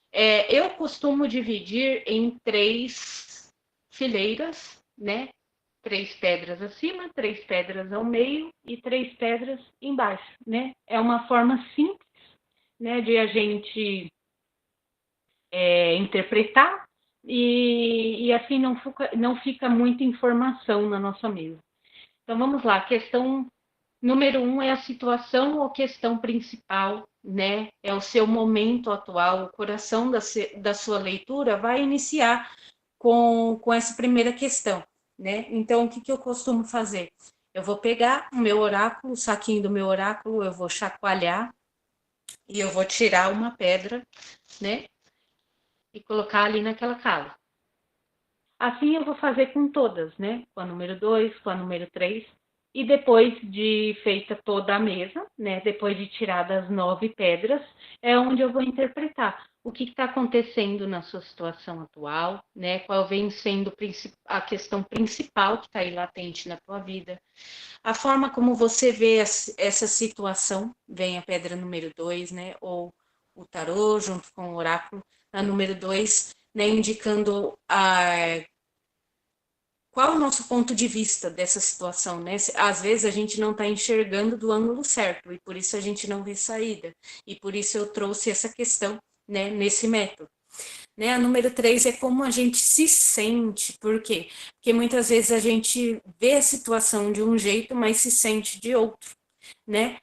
Eu costumo dividir em 3 fileiras, né? 3 pedras acima, 3 pedras ao meio e 3 pedras embaixo, né? É uma forma simples, né, de a gente interpretar e assim não fica muita informação na nossa mesa. Então vamos lá, questão número 1 é a situação ou questão principal, né? É o seu momento atual, o coração da sua leitura vai iniciar com essa primeira questão, né? Então, o que eu costumo fazer? Eu vou pegar o meu oráculo, o saquinho do meu oráculo, eu vou chacoalhar e eu vou tirar uma pedra, né? E colocar ali naquela casa. Assim eu vou fazer com todas, né? Com a número 2, com a número 3. E depois de feita toda a mesa, né? Depois de tiradas as 9 pedras, é onde eu vou interpretar o que está acontecendo na sua situação atual, né? Qual vem sendo a questão principal que está aí latente na tua vida. A forma como você vê essa situação, vem a pedra número 2, né? Ou o tarô junto com o oráculo, a número 2, né? Indicando qual o nosso ponto de vista dessa situação, né? Às vezes a gente não está enxergando do ângulo certo e por isso a gente não vê saída. E por isso eu trouxe essa questão, né, nesse método. Né? A número 3 é como a gente se sente. Por quê? Porque muitas vezes a gente vê a situação de um jeito, mas se sente de outro, né?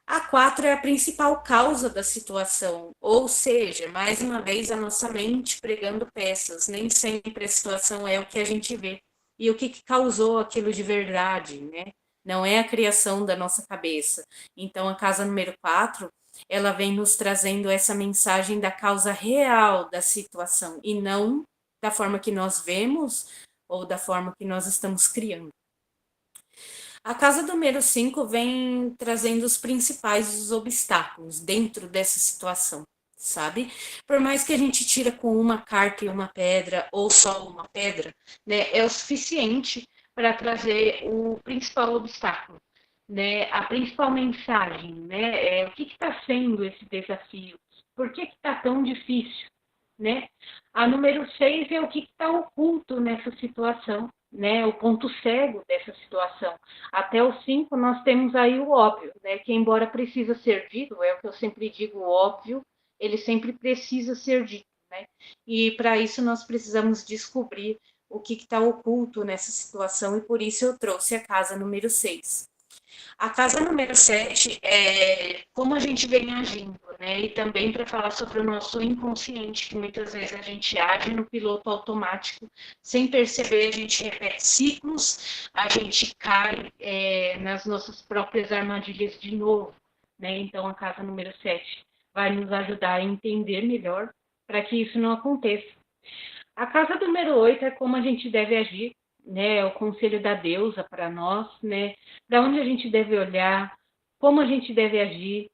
A 4 é a principal causa da situação, ou seja, mais uma vez a nossa mente pregando peças, nem sempre a situação é o que a gente vê. E o que causou aquilo de verdade, né? Não é a criação da nossa cabeça. Então, a casa número 4, ela vem nos trazendo essa mensagem da causa real da situação, e não da forma que nós vemos ou da forma que nós estamos criando. A casa número 5 vem trazendo os principais obstáculos dentro dessa situação, sabe? Por mais que a gente tira com uma carta e uma pedra, ou só uma pedra, né, é o suficiente para trazer o principal obstáculo, né? A principal mensagem, né? O que está sendo esse desafio? Por que está tão difícil, né? A número 6 é o que está oculto nessa situação, né? O ponto cego dessa situação. Até o 5 nós temos aí o óbvio, né? Que embora precisa ser dito, é o que eu sempre digo, o óbvio, ele sempre precisa ser dito, né? E para isso nós precisamos descobrir o que está oculto nessa situação, e por isso eu trouxe a casa número 6. A casa número 7 é como a gente vem agindo, né? E também para falar sobre o nosso inconsciente, que muitas vezes a gente age no piloto automático, sem perceber, a gente repete ciclos, a gente cai nas nossas próprias armadilhas de novo, né? Então a casa número 7 vai nos ajudar a entender melhor para que isso não aconteça. A casa número 8 é como a gente deve agir, né? É o conselho da deusa para nós, né? Da onde a gente deve olhar, como a gente deve agir,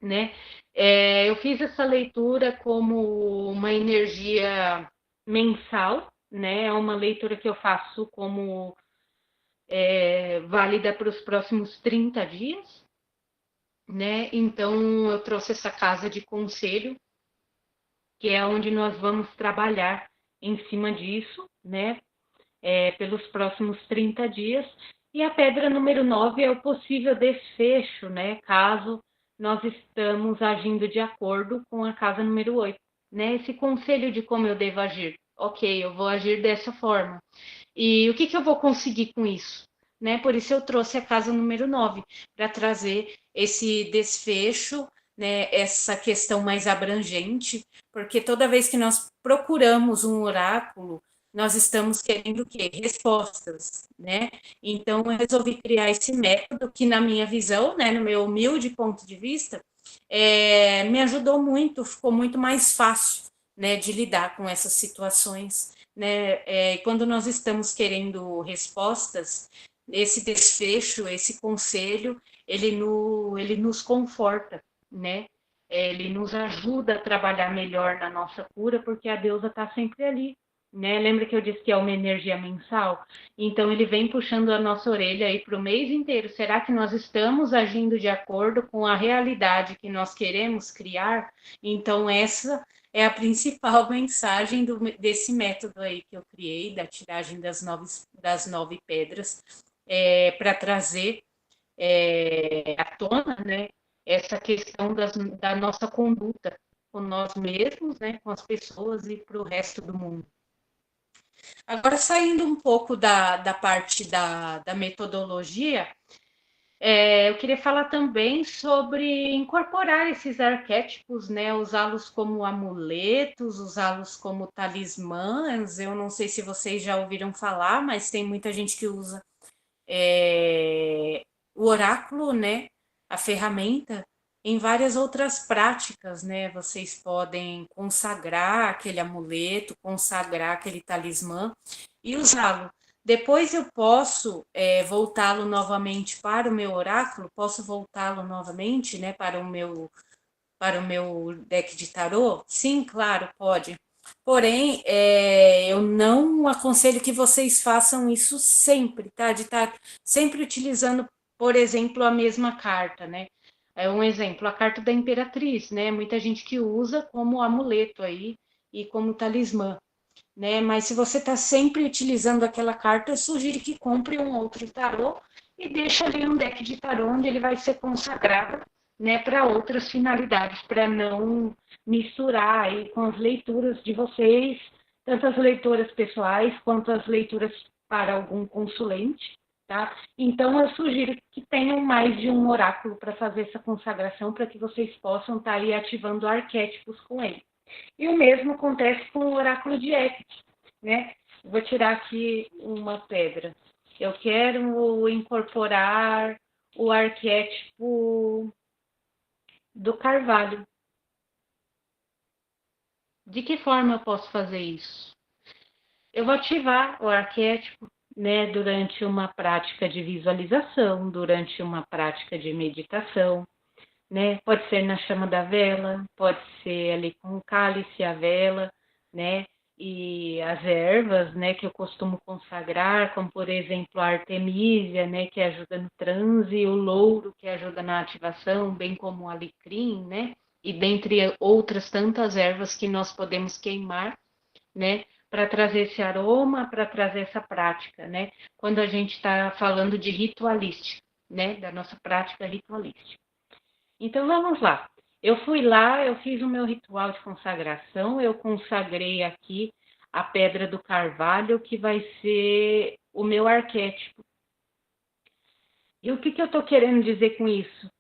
né? Eu fiz essa leitura como uma energia mensal, né? É uma leitura que eu faço como válida para os próximos 30 dias, né? Então eu trouxe essa casa de conselho, que é onde nós vamos trabalhar em cima disso, né? Pelos próximos 30 dias. E a pedra número 9 é o possível desfecho, né? Caso nós estamos agindo de acordo com a casa número 8, né? Esse conselho de como eu devo agir. Ok, eu vou agir dessa forma. E o que eu vou conseguir com isso? Né? Por isso eu trouxe a casa número 9, para trazer esse desfecho, né? Essa questão mais abrangente, porque toda vez que nós procuramos um oráculo, nós estamos querendo o quê? Respostas, né? Então, eu resolvi criar esse método que, na minha visão, né, no meu humilde ponto de vista, me ajudou muito, ficou muito mais fácil, né, de lidar com essas situações, né? Quando nós estamos querendo respostas, esse desfecho, esse conselho, ele nos conforta, né? Ele nos ajuda a trabalhar melhor na nossa cura, porque a deusa está sempre ali, né? Lembra que eu disse que é uma energia mensal? Então ele vem puxando a nossa orelha aí para o mês inteiro. Será que nós estamos agindo de acordo com a realidade que nós queremos criar? Então essa é a principal mensagem desse método aí que eu criei, da tiragem das 9 pedras, para trazer à tona, né, essa questão da nossa conduta com nós mesmos, né, com as pessoas e para o resto do mundo. Agora, saindo um pouco da parte da metodologia, eu queria falar também sobre incorporar esses arquétipos, né? Usá-los como amuletos, usá-los como talismãs. Eu não sei se vocês já ouviram falar, mas tem muita gente que usa o oráculo, né? A ferramenta, em várias outras práticas, né? Vocês podem consagrar aquele amuleto, consagrar aquele talismã e usá-lo. Depois eu posso voltá-lo novamente para o meu oráculo, posso voltá-lo novamente, né, para o meu deck de tarô? Sim, claro, pode. Porém, eu não aconselho que vocês façam isso sempre, tá? De estar sempre utilizando, por exemplo, a mesma carta, né? É um exemplo, a carta da Imperatriz, né? Muita gente que usa como amuleto aí e como talismã, né? Mas se você está sempre utilizando aquela carta, eu sugiro que compre um outro tarô e deixe ali um deck de tarô onde ele vai ser consagrado, né, para outras finalidades, para não misturar aí com as leituras de vocês, tanto as leituras pessoais quanto as leituras para algum consulente, tá? Então eu sugiro que tenham mais de um oráculo para fazer essa consagração, para que vocês possam estar aí ativando arquétipos com ele. E o mesmo acontece com o oráculo de Hecate, né? Vou tirar aqui uma pedra. Eu quero incorporar o arquétipo do carvalho. De que forma eu posso fazer isso? Eu vou ativar o arquétipo, né, durante uma prática de visualização, durante uma prática de meditação, né? Pode ser na chama da vela, pode ser ali com o cálice, a vela, né? E as ervas, né, que eu costumo consagrar, como por exemplo a artemísia, né, que ajuda no transe, o louro, que ajuda na ativação, bem como o alecrim, né? E dentre outras tantas ervas que nós podemos queimar, né, para trazer esse aroma, para trazer essa prática, né? Quando a gente está falando de ritualística, né, da nossa prática ritualística. Então vamos lá. Eu fui lá, eu fiz o meu ritual de consagração, eu consagrei aqui a pedra do carvalho, que vai ser o meu arquétipo. E o que eu estou querendo dizer com isso?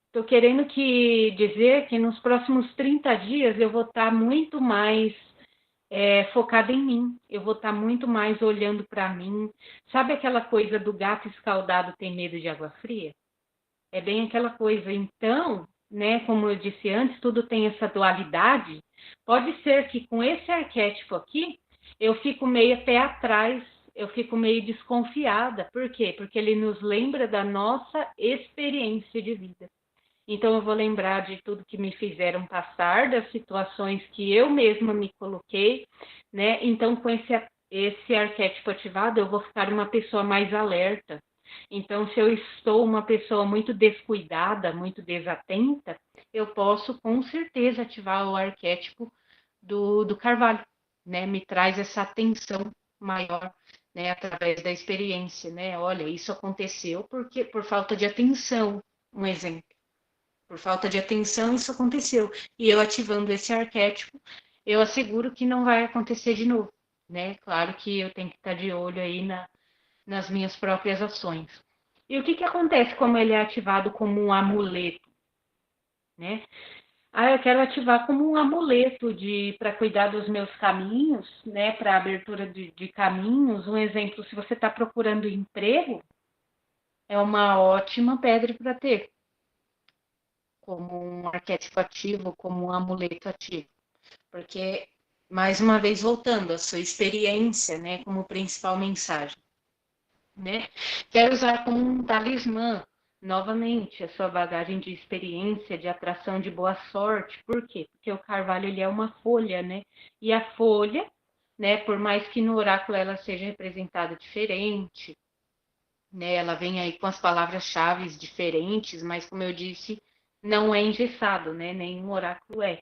Estou querendo dizer que nos próximos 30 dias eu vou estar muito mais focada em mim, eu vou estar muito mais olhando para mim. Sabe aquela coisa do gato escaldado tem medo de água fria? É bem aquela coisa. Então, né, como eu disse antes, tudo tem essa dualidade. Pode ser que com esse arquétipo aqui, eu fico meio pé atrás, eu fico meio desconfiada. Por quê? Porque ele nos lembra da nossa experiência de vida. Então, eu vou lembrar de tudo que me fizeram passar, das situações que eu mesma me coloquei, né? Então, com esse arquétipo ativado, eu vou ficar uma pessoa mais alerta. Então, se eu estou uma pessoa muito descuidada, muito desatenta, eu posso com certeza ativar o arquétipo do carvalho, né? Me traz essa atenção maior, né? Através da experiência, né? Olha, isso aconteceu porque por falta de atenção, um exemplo. Por falta de atenção, isso aconteceu. E eu ativando esse arquétipo, eu asseguro que não vai acontecer de novo, né? Claro que eu tenho que estar de olho aí nas minhas próprias ações. E o que acontece como ele é ativado como um amuleto, né? Eu quero ativar como um amuleto para cuidar dos meus caminhos, né? Para abertura de caminhos. Um exemplo, se você está procurando emprego, é uma ótima pedra para ter, como um arquétipo ativo, como um amuleto ativo. Porque, mais uma vez, voltando, a sua experiência, né? Como principal mensagem. Né? Quero usar como um talismã, novamente, a sua bagagem de experiência, de atração de boa sorte. Por quê? Porque o carvalho ele é uma folha, né? E a folha, né, por mais que no oráculo ela seja representada diferente, né, ela vem aí com as palavras-chave diferentes, mas como eu disse, não é engessado, né? Nenhum oráculo é.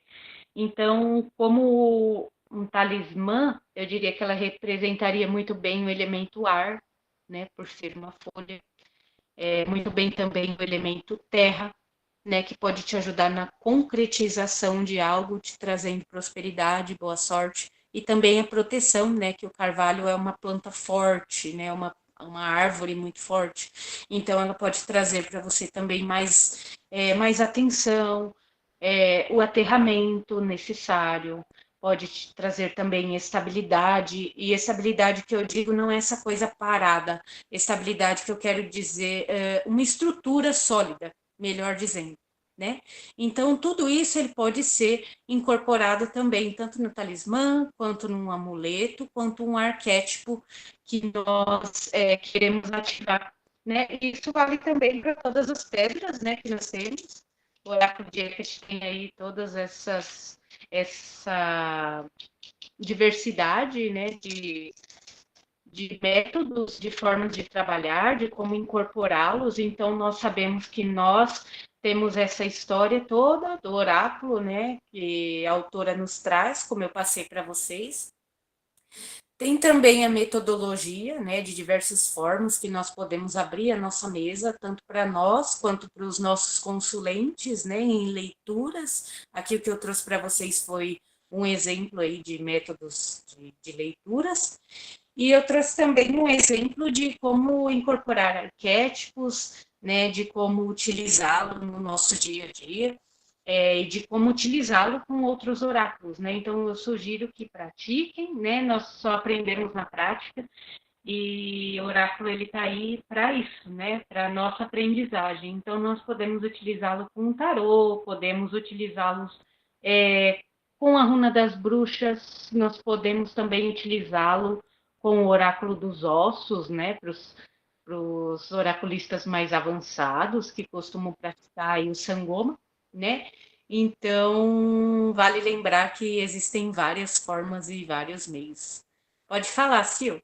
Então, como um talismã, eu diria que ela representaria muito bem o elemento ar, né, por ser uma folha, muito bem também o elemento terra, né, que pode te ajudar na concretização de algo, te trazendo prosperidade, boa sorte, e também a proteção, né, que o carvalho é uma planta forte, né, uma árvore muito forte, então ela pode trazer para você também mais atenção, o aterramento necessário, pode te trazer também estabilidade, e estabilidade que eu digo não é essa coisa parada, estabilidade que eu quero dizer uma estrutura sólida, melhor dizendo, né? Então, tudo isso ele pode ser incorporado também, tanto no talismã, quanto num amuleto, quanto um arquétipo que nós queremos ativar, né? Isso vale também para todas as pedras, né, que nós temos. O oráculo de Hecate tem aí todas essa diversidade, né, de métodos, de formas de trabalhar, de como incorporá-los. Então, nós sabemos que nós temos essa história toda do oráculo, né, que a autora nos traz, como eu passei para vocês. Tem também a metodologia, né, de diversas formas que nós podemos abrir a nossa mesa, tanto para nós quanto para os nossos consulentes, né, em leituras. Aqui o que eu trouxe para vocês foi um exemplo aí de métodos de leituras. E eu trouxe também um exemplo de como incorporar arquétipos, né, de como utilizá-lo no nosso dia a dia, e de como utilizá-lo com outros oráculos, né? Então eu sugiro que pratiquem, né? Nós só aprendemos na prática e o oráculo ele está aí para isso, né? Para nossa aprendizagem. Então nós podemos utilizá-lo com o tarô, podemos utilizá-los com a runa das bruxas, nós podemos também utilizá-lo com o oráculo dos ossos, né, para os oraculistas mais avançados, que costumam praticar aí o sangoma, né? Então, vale lembrar que existem várias formas e vários meios. Pode falar, Sil.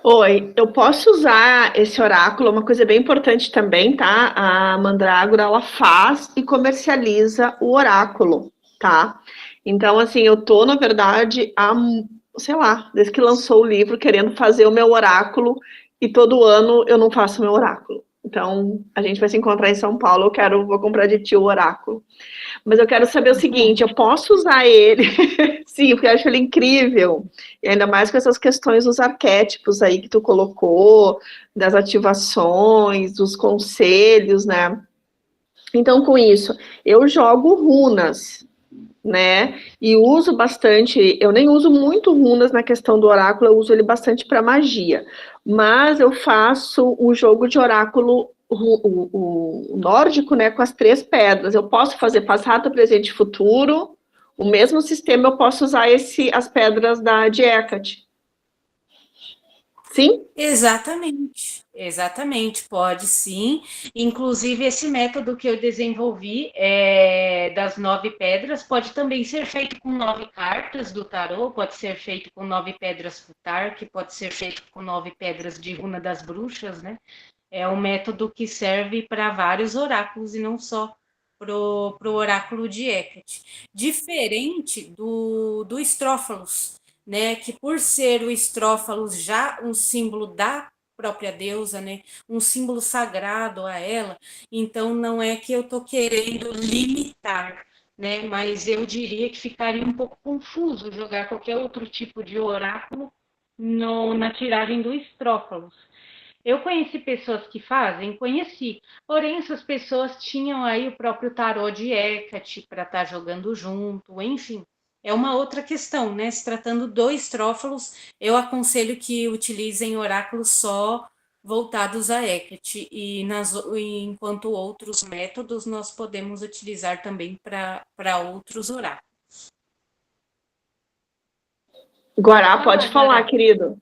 Oi, eu posso usar esse oráculo, uma coisa bem importante também, tá? A Mandrágora, ela faz e comercializa o oráculo, tá? Então, assim, eu tô, na verdade, sei lá, desde que lançou o livro, querendo fazer o meu oráculo, e todo ano eu não faço o meu oráculo. Então, a gente vai se encontrar em São Paulo, vou comprar de ti o oráculo. Mas eu quero saber o seguinte, eu posso usar ele? Sim, porque eu acho ele incrível. E ainda mais com essas questões dos arquétipos aí que tu colocou, das ativações, dos conselhos, né? Então, com isso, eu jogo runas, né? E uso bastante, eu nem uso muito runas na questão do oráculo, eu uso ele bastante para magia. Mas eu faço o jogo de oráculo o nórdico, né, com as 3 pedras. Eu posso fazer passado, presente e futuro. O mesmo sistema eu posso usar as pedras de Hecate. Sim? Exatamente, pode sim. Inclusive, esse método que eu desenvolvi das 9 pedras pode também ser feito com 9 cartas do tarô, pode ser feito com 9 pedras futar, que pode ser feito com 9 pedras de runa das bruxas, né? É um método que serve para vários oráculos e não só pro oráculo de Hecate. Diferente do Estrófalos, né? Que por ser o Estrófalos já um símbolo da própria deusa, né? Um símbolo sagrado a ela, então não é que eu estou querendo limitar, né? Mas eu diria que ficaria um pouco confuso jogar qualquer outro tipo de oráculo na tiragem do Estrófalos. Eu conheci pessoas que fazem, conheci, porém essas pessoas tinham aí o próprio tarô de Hecate para estar jogando junto, enfim. É uma outra questão, né? Se tratando do Estrófalos, eu aconselho que utilizem oráculos só voltados a Hecate, enquanto outros métodos nós podemos utilizar também para outros oráculos. Guará, pode falar, querido.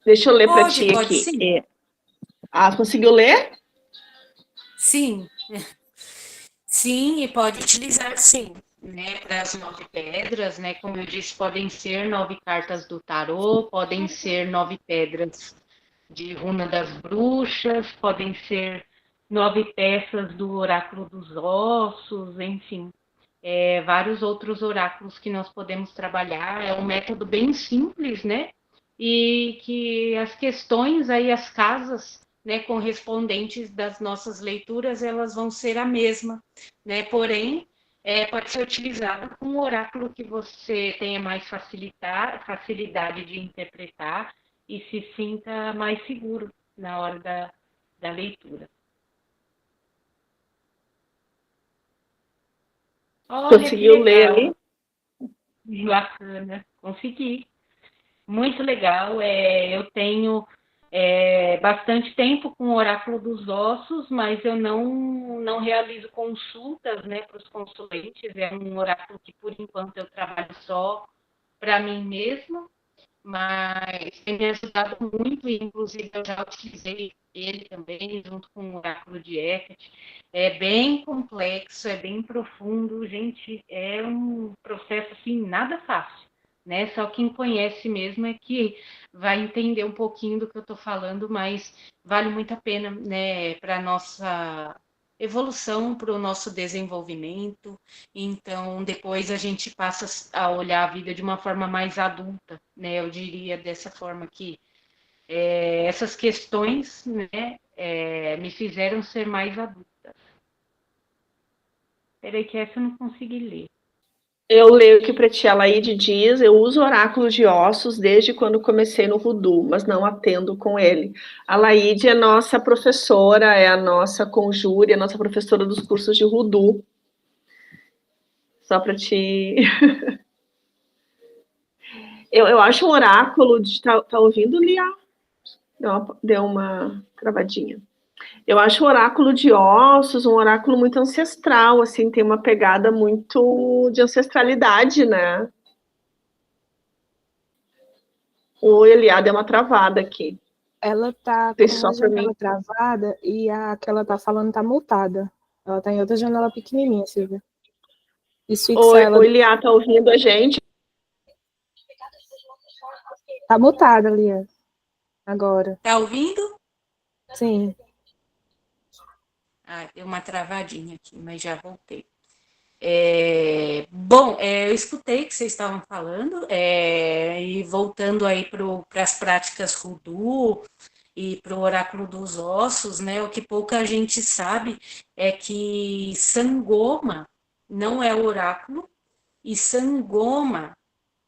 Deixa eu ler para ti Pode aqui. sim. Conseguiu ler? Sim. Sim, e pode utilizar sim, né, para as 9 pedras, né, como eu disse, podem ser 9 cartas do tarô, podem ser 9 pedras de runa das bruxas, podem ser 9 peças do oráculo dos ossos, enfim, vários outros oráculos que nós podemos trabalhar. É um método bem simples, né, e que as questões aí, as casas, né, correspondentes das nossas leituras, elas vão ser a mesma, né? Porém, pode ser utilizado com um oráculo que você tenha mais facilidade de interpretar e se sinta mais seguro na hora da leitura. Olha, Conseguiu que ler legal. ali? Bacana, consegui. Muito legal. Eu tenho bastante tempo com o oráculo dos ossos, mas eu não realizo consultas, né, para os consulentes. É um oráculo que, por enquanto, eu trabalho só para mim mesma, mas tem me ajudado muito, e inclusive eu já utilizei ele também, junto com o oráculo de Hecate. É bem complexo, é bem profundo, gente, é um processo assim, nada fácil, né? Só quem conhece mesmo é que vai entender um pouquinho do que eu estou falando, mas vale muito a pena, né, para a nossa evolução, para o nosso desenvolvimento. Então, depois a gente passa a olhar a vida de uma forma mais adulta, né? Eu diria dessa forma que essas questões, né, me fizeram ser mais adulta. Peraí que essa eu não consegui ler. Eu leio aqui para ti, a Laide diz, eu uso oráculo de ossos desde quando comecei no voodoo, mas não atendo com ele. A Laide é nossa professora, é a nossa conjure, é a nossa professora dos cursos de voodoo. Só para te... Eu acho um oráculo de... Tá ouvindo, Lia? Deu uma travadinha. Eu acho o oráculo de ossos um oráculo muito ancestral, assim, tem uma pegada muito de ancestralidade, né? O Eliá deu uma travada aqui. Ela tá Fez com só uma por mim. janela travada e a que ela tá falando tá mutada. Ela tá em outra janela pequenininha, Silvia. Isso fixa ela. O Eliá tá ouvindo a gente? Tá mutada ali, agora. Tá ouvindo? Sim. Ah, deu uma travadinha aqui, mas já voltei. Bom, eu escutei o que vocês estavam falando, e voltando aí para as práticas Voodoo e para o oráculo dos ossos, né? O que pouca gente sabe é que Sangoma não é o oráculo e Sangoma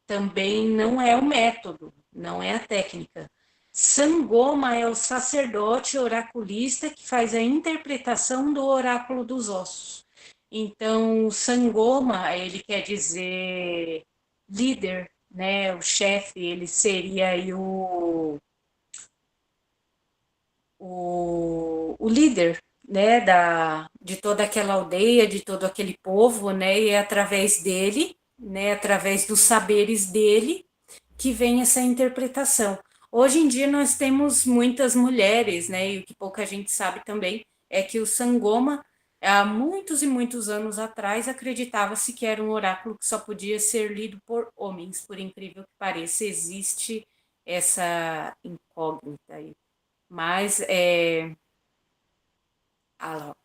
também não é o método, não é a técnica. Sangoma é o sacerdote oraculista que faz a interpretação do oráculo dos ossos. Então, Sangoma, ele quer dizer líder, né? O chefe, ele seria aí o líder, né? De toda aquela aldeia, de todo aquele povo, né? E é através dele, né? Através dos saberes dele, que vem essa interpretação. Hoje em dia nós temos muitas mulheres, né? E o que pouca gente sabe também é que o Sangoma, há muitos e muitos anos atrás, acreditava-se que era um oráculo que só podia ser lido por homens, por incrível que pareça, existe essa incógnita aí. Mas ah lá,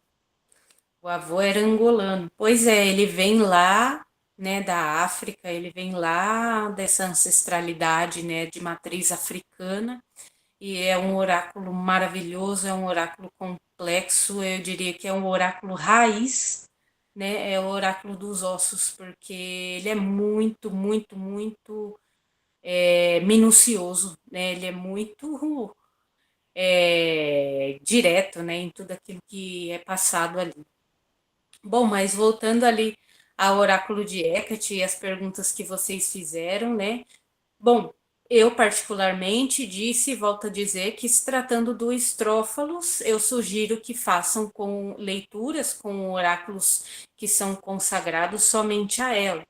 o avô era angolano. Pois é, ele vem lá, né, da África, ele vem lá dessa ancestralidade, né, de matriz africana, e é um oráculo maravilhoso, é um oráculo complexo, eu diria que é um oráculo raiz, né, é o oráculo dos ossos, porque ele é muito, muito, muito minucioso, né, ele é muito direto, né, em tudo aquilo que é passado ali. Bom, mas voltando ali ao oráculo de Hecate e as perguntas que vocês fizeram, né? Bom, eu particularmente disse e volto a dizer que se tratando do Estrófalos, eu sugiro que façam com leituras com oráculos que são consagrados somente a ela,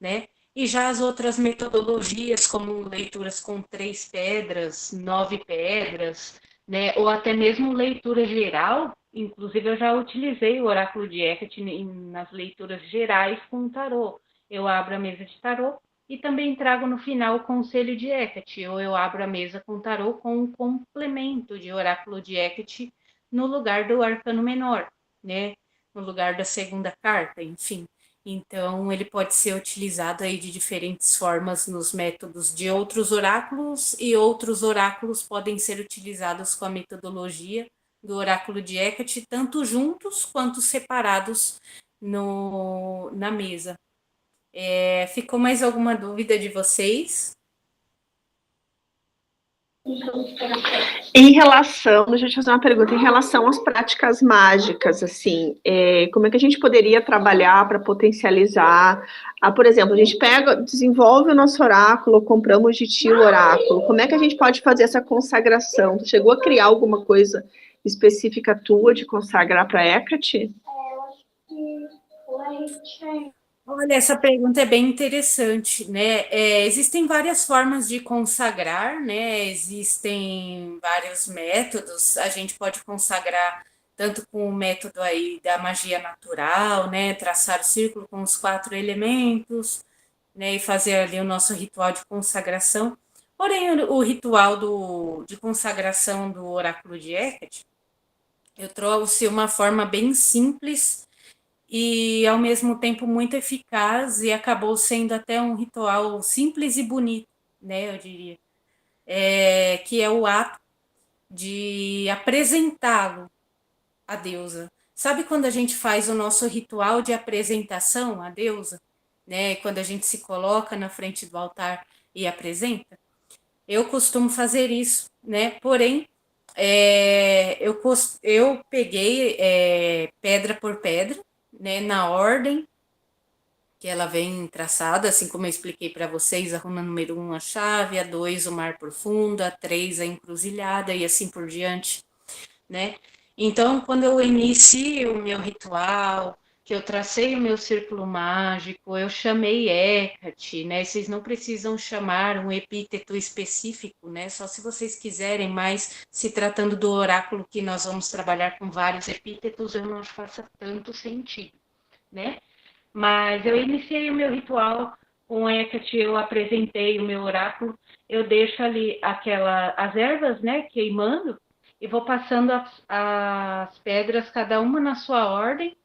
né? E já as outras metodologias, como leituras com 3 pedras, 9 pedras, né? Ou até mesmo leitura geral, inclusive eu já utilizei o oráculo de Hecate nas leituras gerais com o tarô. Eu abro a mesa de tarô e também trago no final o conselho de Hecate, ou eu abro a mesa com o tarô com um complemento de oráculo de Hecate no lugar do arcano menor, né? No lugar da segunda carta, enfim. Então, ele pode ser utilizado aí de diferentes formas nos métodos de outros oráculos, e outros oráculos podem ser utilizados com a metodologia do oráculo de Hecate, tanto juntos quanto separados na mesa. Ficou mais alguma dúvida de vocês? Em relação, deixa eu te fazer uma pergunta, em relação às práticas mágicas, assim, como é que a gente poderia trabalhar para potencializar, por exemplo, a gente desenvolve o nosso oráculo, compramos de ti o oráculo, como é que a gente pode fazer essa consagração? Tu chegou a criar alguma coisa específica tua de consagrar para Hecate? Olha, essa pergunta é bem interessante, né? Existem várias formas de consagrar, né? Existem vários métodos. A gente pode consagrar tanto com o método aí da magia natural, né? Traçar o círculo com os 4 elementos, né? E fazer ali o nosso ritual de consagração. Porém, o ritual de consagração do oráculo de Hecate, eu trouxe uma forma bem simples e ao mesmo tempo muito eficaz, e acabou sendo até um ritual simples e bonito, né, eu diria, que é o ato de apresentá-lo à deusa. Sabe quando a gente faz o nosso ritual de apresentação à deusa, né, quando a gente se coloca na frente do altar e apresenta? Eu costumo fazer isso, né, porém, eu peguei pedra por pedra, né, na ordem que ela vem traçada, assim como eu expliquei para vocês, a runa número 1, a chave, a 2, o mar profundo, a 3, a encruzilhada e assim por diante, né? Então, quando eu inicio o meu ritual, que eu tracei o meu círculo mágico, eu chamei Hecate, né? Vocês não precisam chamar um epíteto específico, né? Só se vocês quiserem, mas se tratando do oráculo que nós vamos trabalhar com vários epítetos, eu não faça tanto sentido, né? Mas eu iniciei o meu ritual com Hecate, eu apresentei o meu oráculo, eu deixo ali as ervas, né, queimando, e vou passando as pedras, cada uma na sua ordem,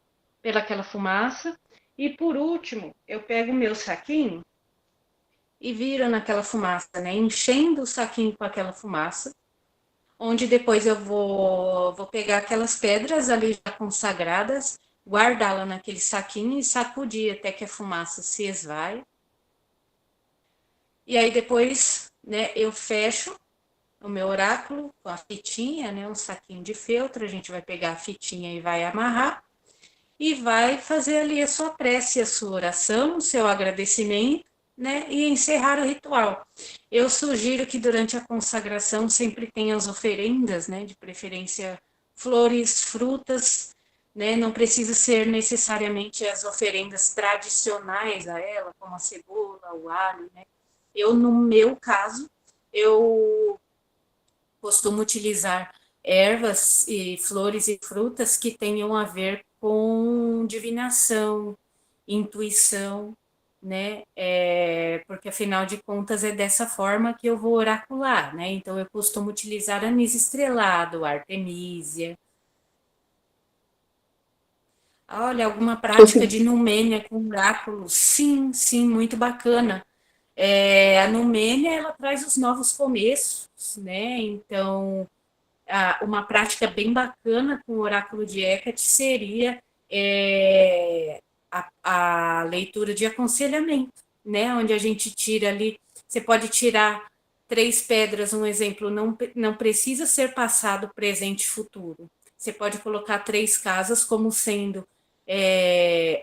pelaquela fumaça. E por último, eu pego o meu saquinho e viro naquela fumaça, né? Enchendo o saquinho com aquela fumaça, onde depois eu vou pegar aquelas pedras ali já consagradas, guardá-la naquele saquinho e sacudir até que a fumaça se esvai. E aí depois, né, eu fecho o meu oráculo com a fitinha, né, um saquinho de feltro, a gente vai pegar a fitinha e vai amarrar e vai fazer ali a sua prece, a sua oração, o seu agradecimento, né, e encerrar o ritual. Eu sugiro que durante a consagração sempre tenha as oferendas, né, de preferência flores, frutas, né, não precisa ser necessariamente as oferendas tradicionais a ela, como a cebola, o alho, né. Eu, no meu caso, eu costumo utilizar ervas e flores e frutas que tenham a ver com divinação, intuição, né? Porque afinal de contas é dessa forma que eu vou oracular, né? Então eu costumo utilizar anis estrelado, artemísia. Olha, alguma prática de numênia com oráculo? Sim, sim, muito bacana. A numênia, ela traz os novos começos, né? Então, uma prática bem bacana com o oráculo de Hecate seria a leitura de aconselhamento, né? Onde a gente tira ali, você pode tirar 3 pedras, um exemplo, não precisa ser passado, presente e futuro. Você pode colocar 3 casas como sendo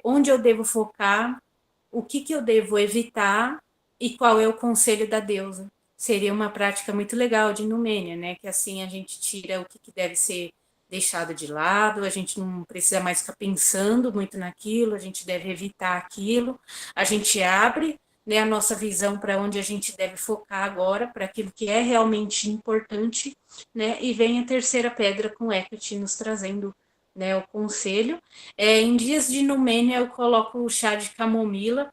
onde eu devo focar, o que eu devo evitar e qual é o conselho da deusa. Seria uma prática muito legal de numênia, né? Que assim a gente tira o que deve ser deixado de lado, a gente não precisa mais ficar pensando muito naquilo, a gente deve evitar aquilo, a gente abre, né, a nossa visão para onde a gente deve focar agora, para aquilo que é realmente importante, né? E vem a terceira pedra com Hecate nos trazendo, né, o conselho. Em dias de numênia eu coloco o chá de camomila,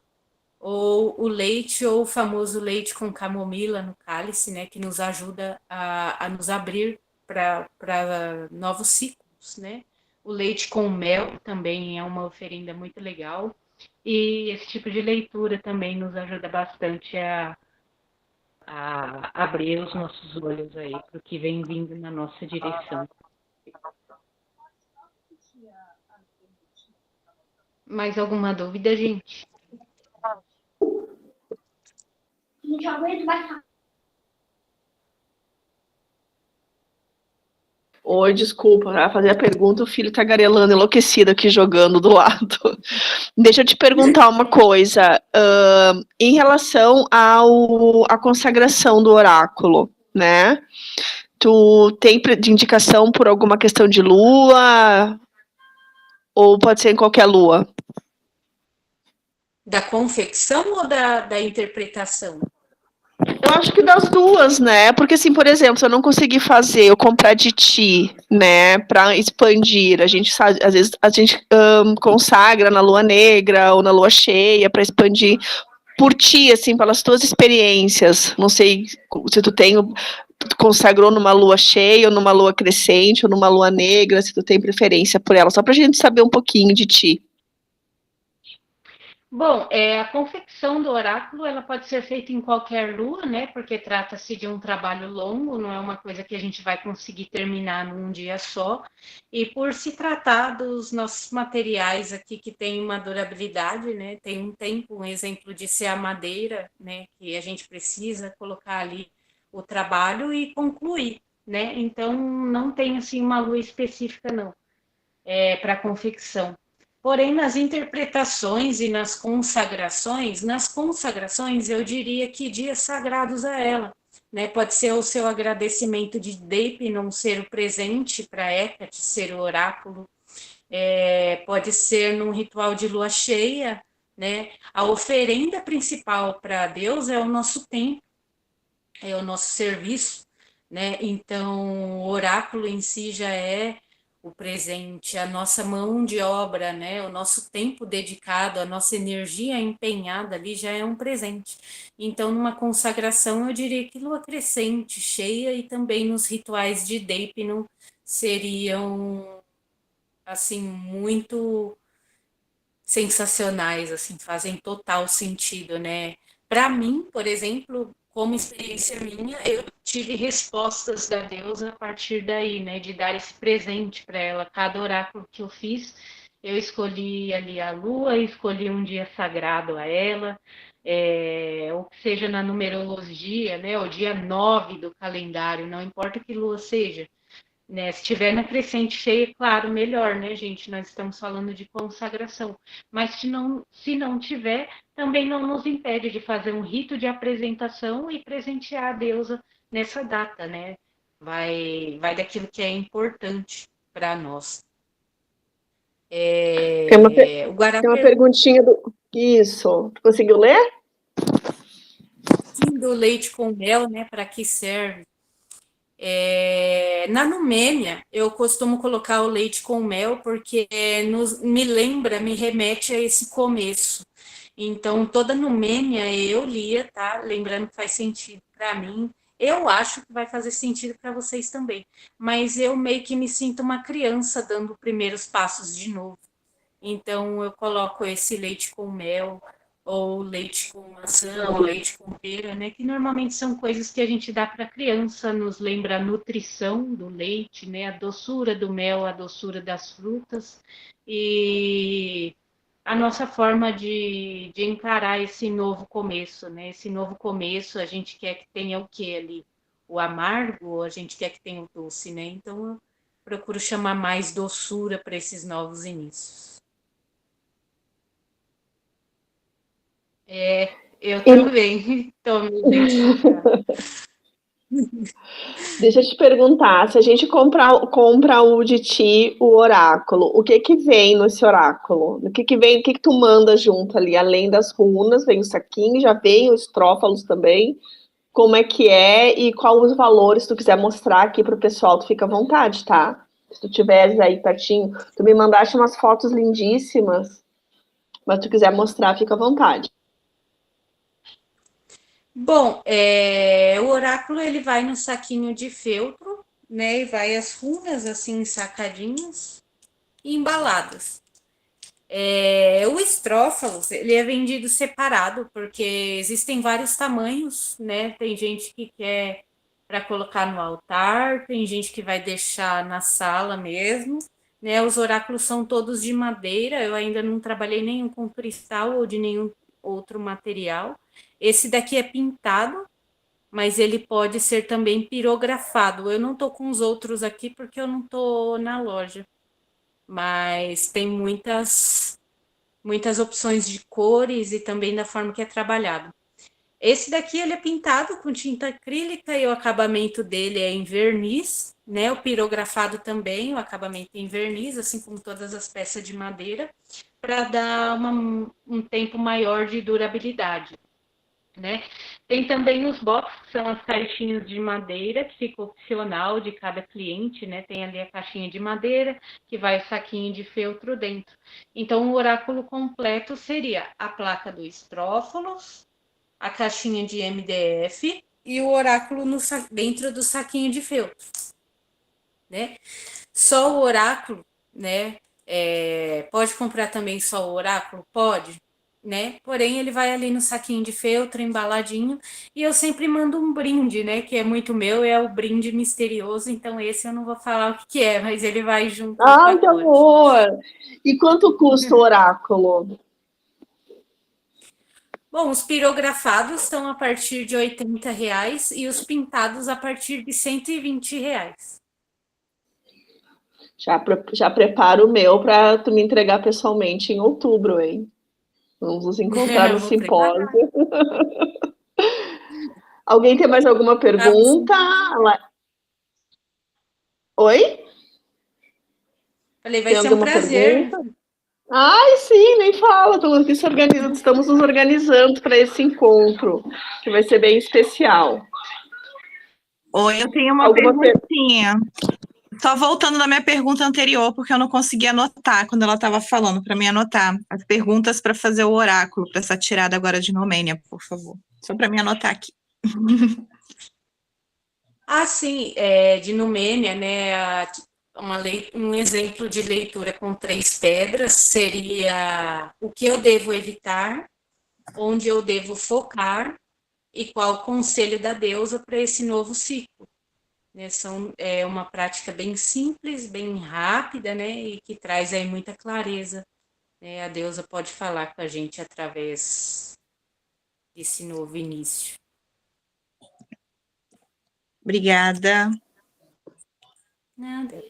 ou o leite, ou o famoso leite com camomila no cálice, né, que nos ajuda a nos abrir para novos ciclos, né. O leite com mel também é uma oferenda muito legal, e esse tipo de leitura também nos ajuda bastante a abrir os nossos olhos aí para o que vem vindo na nossa direção. Mais alguma dúvida, gente? Oi, desculpa, para fazer a pergunta, o filho tá garelando enlouquecido aqui jogando do lado. Deixa eu te perguntar uma coisa, em relação à consagração do oráculo, né? Tu tem de indicação por alguma questão de lua? Ou pode ser em qualquer lua? Da confecção ou da interpretação? Eu acho que das duas, né? Porque, assim, por exemplo, se eu não conseguir fazer, eu comprar de ti, né, para expandir, a gente sabe, às vezes a gente consagra na lua negra ou na lua cheia para expandir por ti, assim, pelas tuas experiências. Não sei se tu consagrou numa lua cheia, ou numa lua crescente, ou numa lua negra, se tu tem preferência por ela, só pra gente saber um pouquinho de ti. Bom, a confecção do oráculo ela pode ser feita em qualquer lua, né? Porque trata-se de um trabalho longo, não é uma coisa que a gente vai conseguir terminar num dia só. E por se tratar dos nossos materiais aqui que tem uma durabilidade, né? Tem um tempo, um exemplo de ser a madeira, né? Que a gente precisa colocar ali o trabalho e concluir, né? Então não tem assim uma lua específica não, para confecção. Porém, nas interpretações e nas consagrações eu diria que dias sagrados a ela, né? Pode ser o seu agradecimento de Deipnon ser o presente para Hecate, ser o oráculo, pode ser num ritual de lua cheia, né? A oferenda principal para Deus é o nosso tempo, é o nosso serviço, né? Então, o oráculo em si já é o presente, a nossa mão de obra, né? O nosso tempo dedicado, a nossa energia empenhada ali já é um presente. Então, numa consagração, eu diria que lua crescente, cheia e também nos rituais de Deipnon seriam assim muito sensacionais, assim, fazem total sentido, né? Para mim, por exemplo, como experiência minha, eu tive respostas da deusa a partir daí, né? De dar esse presente para ela. Cada oráculo que eu fiz, eu escolhi ali a lua, escolhi um dia sagrado a ela, ou que seja na numerologia, né? O dia 9 do calendário, não importa que lua seja, né? Se tiver na crescente cheia, claro, melhor, né, gente? Nós estamos falando de consagração. Mas se não tiver, também não nos impede de fazer um rito de apresentação e presentear a deusa nessa data, né? Vai daquilo que é importante para nós. Tem uma, O Guará tem uma perguntinha do. Isso. Tu conseguiu ler? do leite com mel, né? Para que serve? Na Numênia, eu costumo colocar o leite com mel porque me remete a esse começo. Então, toda Numênia eu lia, tá? Lembrando que faz sentido para mim. Eu acho que vai fazer sentido para vocês também. Mas eu meio que me sinto uma criança dando primeiros passos de novo. Então, eu coloco esse leite com mel, ou leite com maçã, ou leite com pera, né? Que normalmente são coisas que a gente dá para a criança, nos lembra a nutrição do leite, né? A doçura do mel, a doçura das frutas, e a nossa forma de encarar esse novo começo, né? Esse novo começo, a gente quer que tenha o que ali? O amargo, ou a gente quer que tenha o doce, né? Então, eu procuro chamar mais doçura para esses novos inícios. Eu também estou me identificando. Deixa eu te perguntar, se a gente compra o de ti, o oráculo, o que que vem nesse oráculo? O que que vem, o que que tu manda junto ali? Além das runas, vem o saquinho, já vem os trófalos também. Como é que é e qual os valores, se tu quiser mostrar aqui pro pessoal, tu fica à vontade, tá? Se tu tiveres aí pertinho, tu me mandaste umas fotos lindíssimas, mas se tu quiser mostrar, fica à vontade. Bom, o oráculo ele vai no saquinho de feltro, né? E vai as runas assim sacadinhas e embaladas. O estrófalos ele é vendido separado porque existem vários tamanhos, né? Tem gente que quer para colocar no altar, tem gente que vai deixar na sala mesmo, né? Os oráculos são todos de madeira. Eu ainda não trabalhei nenhum com cristal ou de nenhum outro material. Esse daqui é pintado, mas ele pode ser também pirografado. Eu não tô com os outros aqui porque eu não tô na loja, mas tem muitas opções de cores e também da forma que é trabalhado. Esse daqui ele é pintado com tinta acrílica e o acabamento dele é em verniz, né? O pirografado também, o acabamento é em verniz, assim como todas as peças de madeira, para dar um tempo maior de durabilidade, né? Tem também os box, que são as caixinhas de madeira, que fica opcional de cada cliente, né? Tem ali a caixinha de madeira, que vai o saquinho de feltro dentro. Então, o oráculo completo seria a placa do estrófolos, a caixinha de MDF e o oráculo dentro do saquinho de feltro, né? Só o oráculo, né? Pode comprar também só o oráculo? Pode, né? Porém, ele vai ali no saquinho de feltro, embaladinho, e eu sempre mando um brinde, né? Que é muito meu, é o brinde misterioso, então esse eu não vou falar o que é, mas ele vai junto no Ai, que pacote. amor! E quanto custa o oráculo? Bom, os pirografados estão a partir de R$ 80 e os pintados a partir de R$ 120. Já preparo o meu para tu me entregar pessoalmente em outubro, hein? Vamos nos encontrar no Eu vou preparar. simpósio. Alguém tem mais alguma Pra você. pergunta? Oi? Falei, vai Tem ser um alguma prazer. pergunta? Ai, sim, nem fala. Estamos nos organizando para esse encontro, que vai ser bem especial. Oi, eu tenho uma Alguma perguntinha. Só voltando na minha pergunta anterior, porque eu não consegui anotar quando ela estava falando, para mim anotar as perguntas para fazer o oráculo, para essa tirada agora de Nomênia, por favor. Só para me anotar aqui. Sim, de Numênia, né? Um exemplo de leitura com 3 pedras seria o que eu devo evitar, onde eu devo focar e qual o conselho da deusa para esse novo ciclo. Né? É uma prática bem simples, bem rápida, né? E que traz aí muita clareza. Né? A deusa pode falar com a gente através desse novo início. Obrigada. Nada.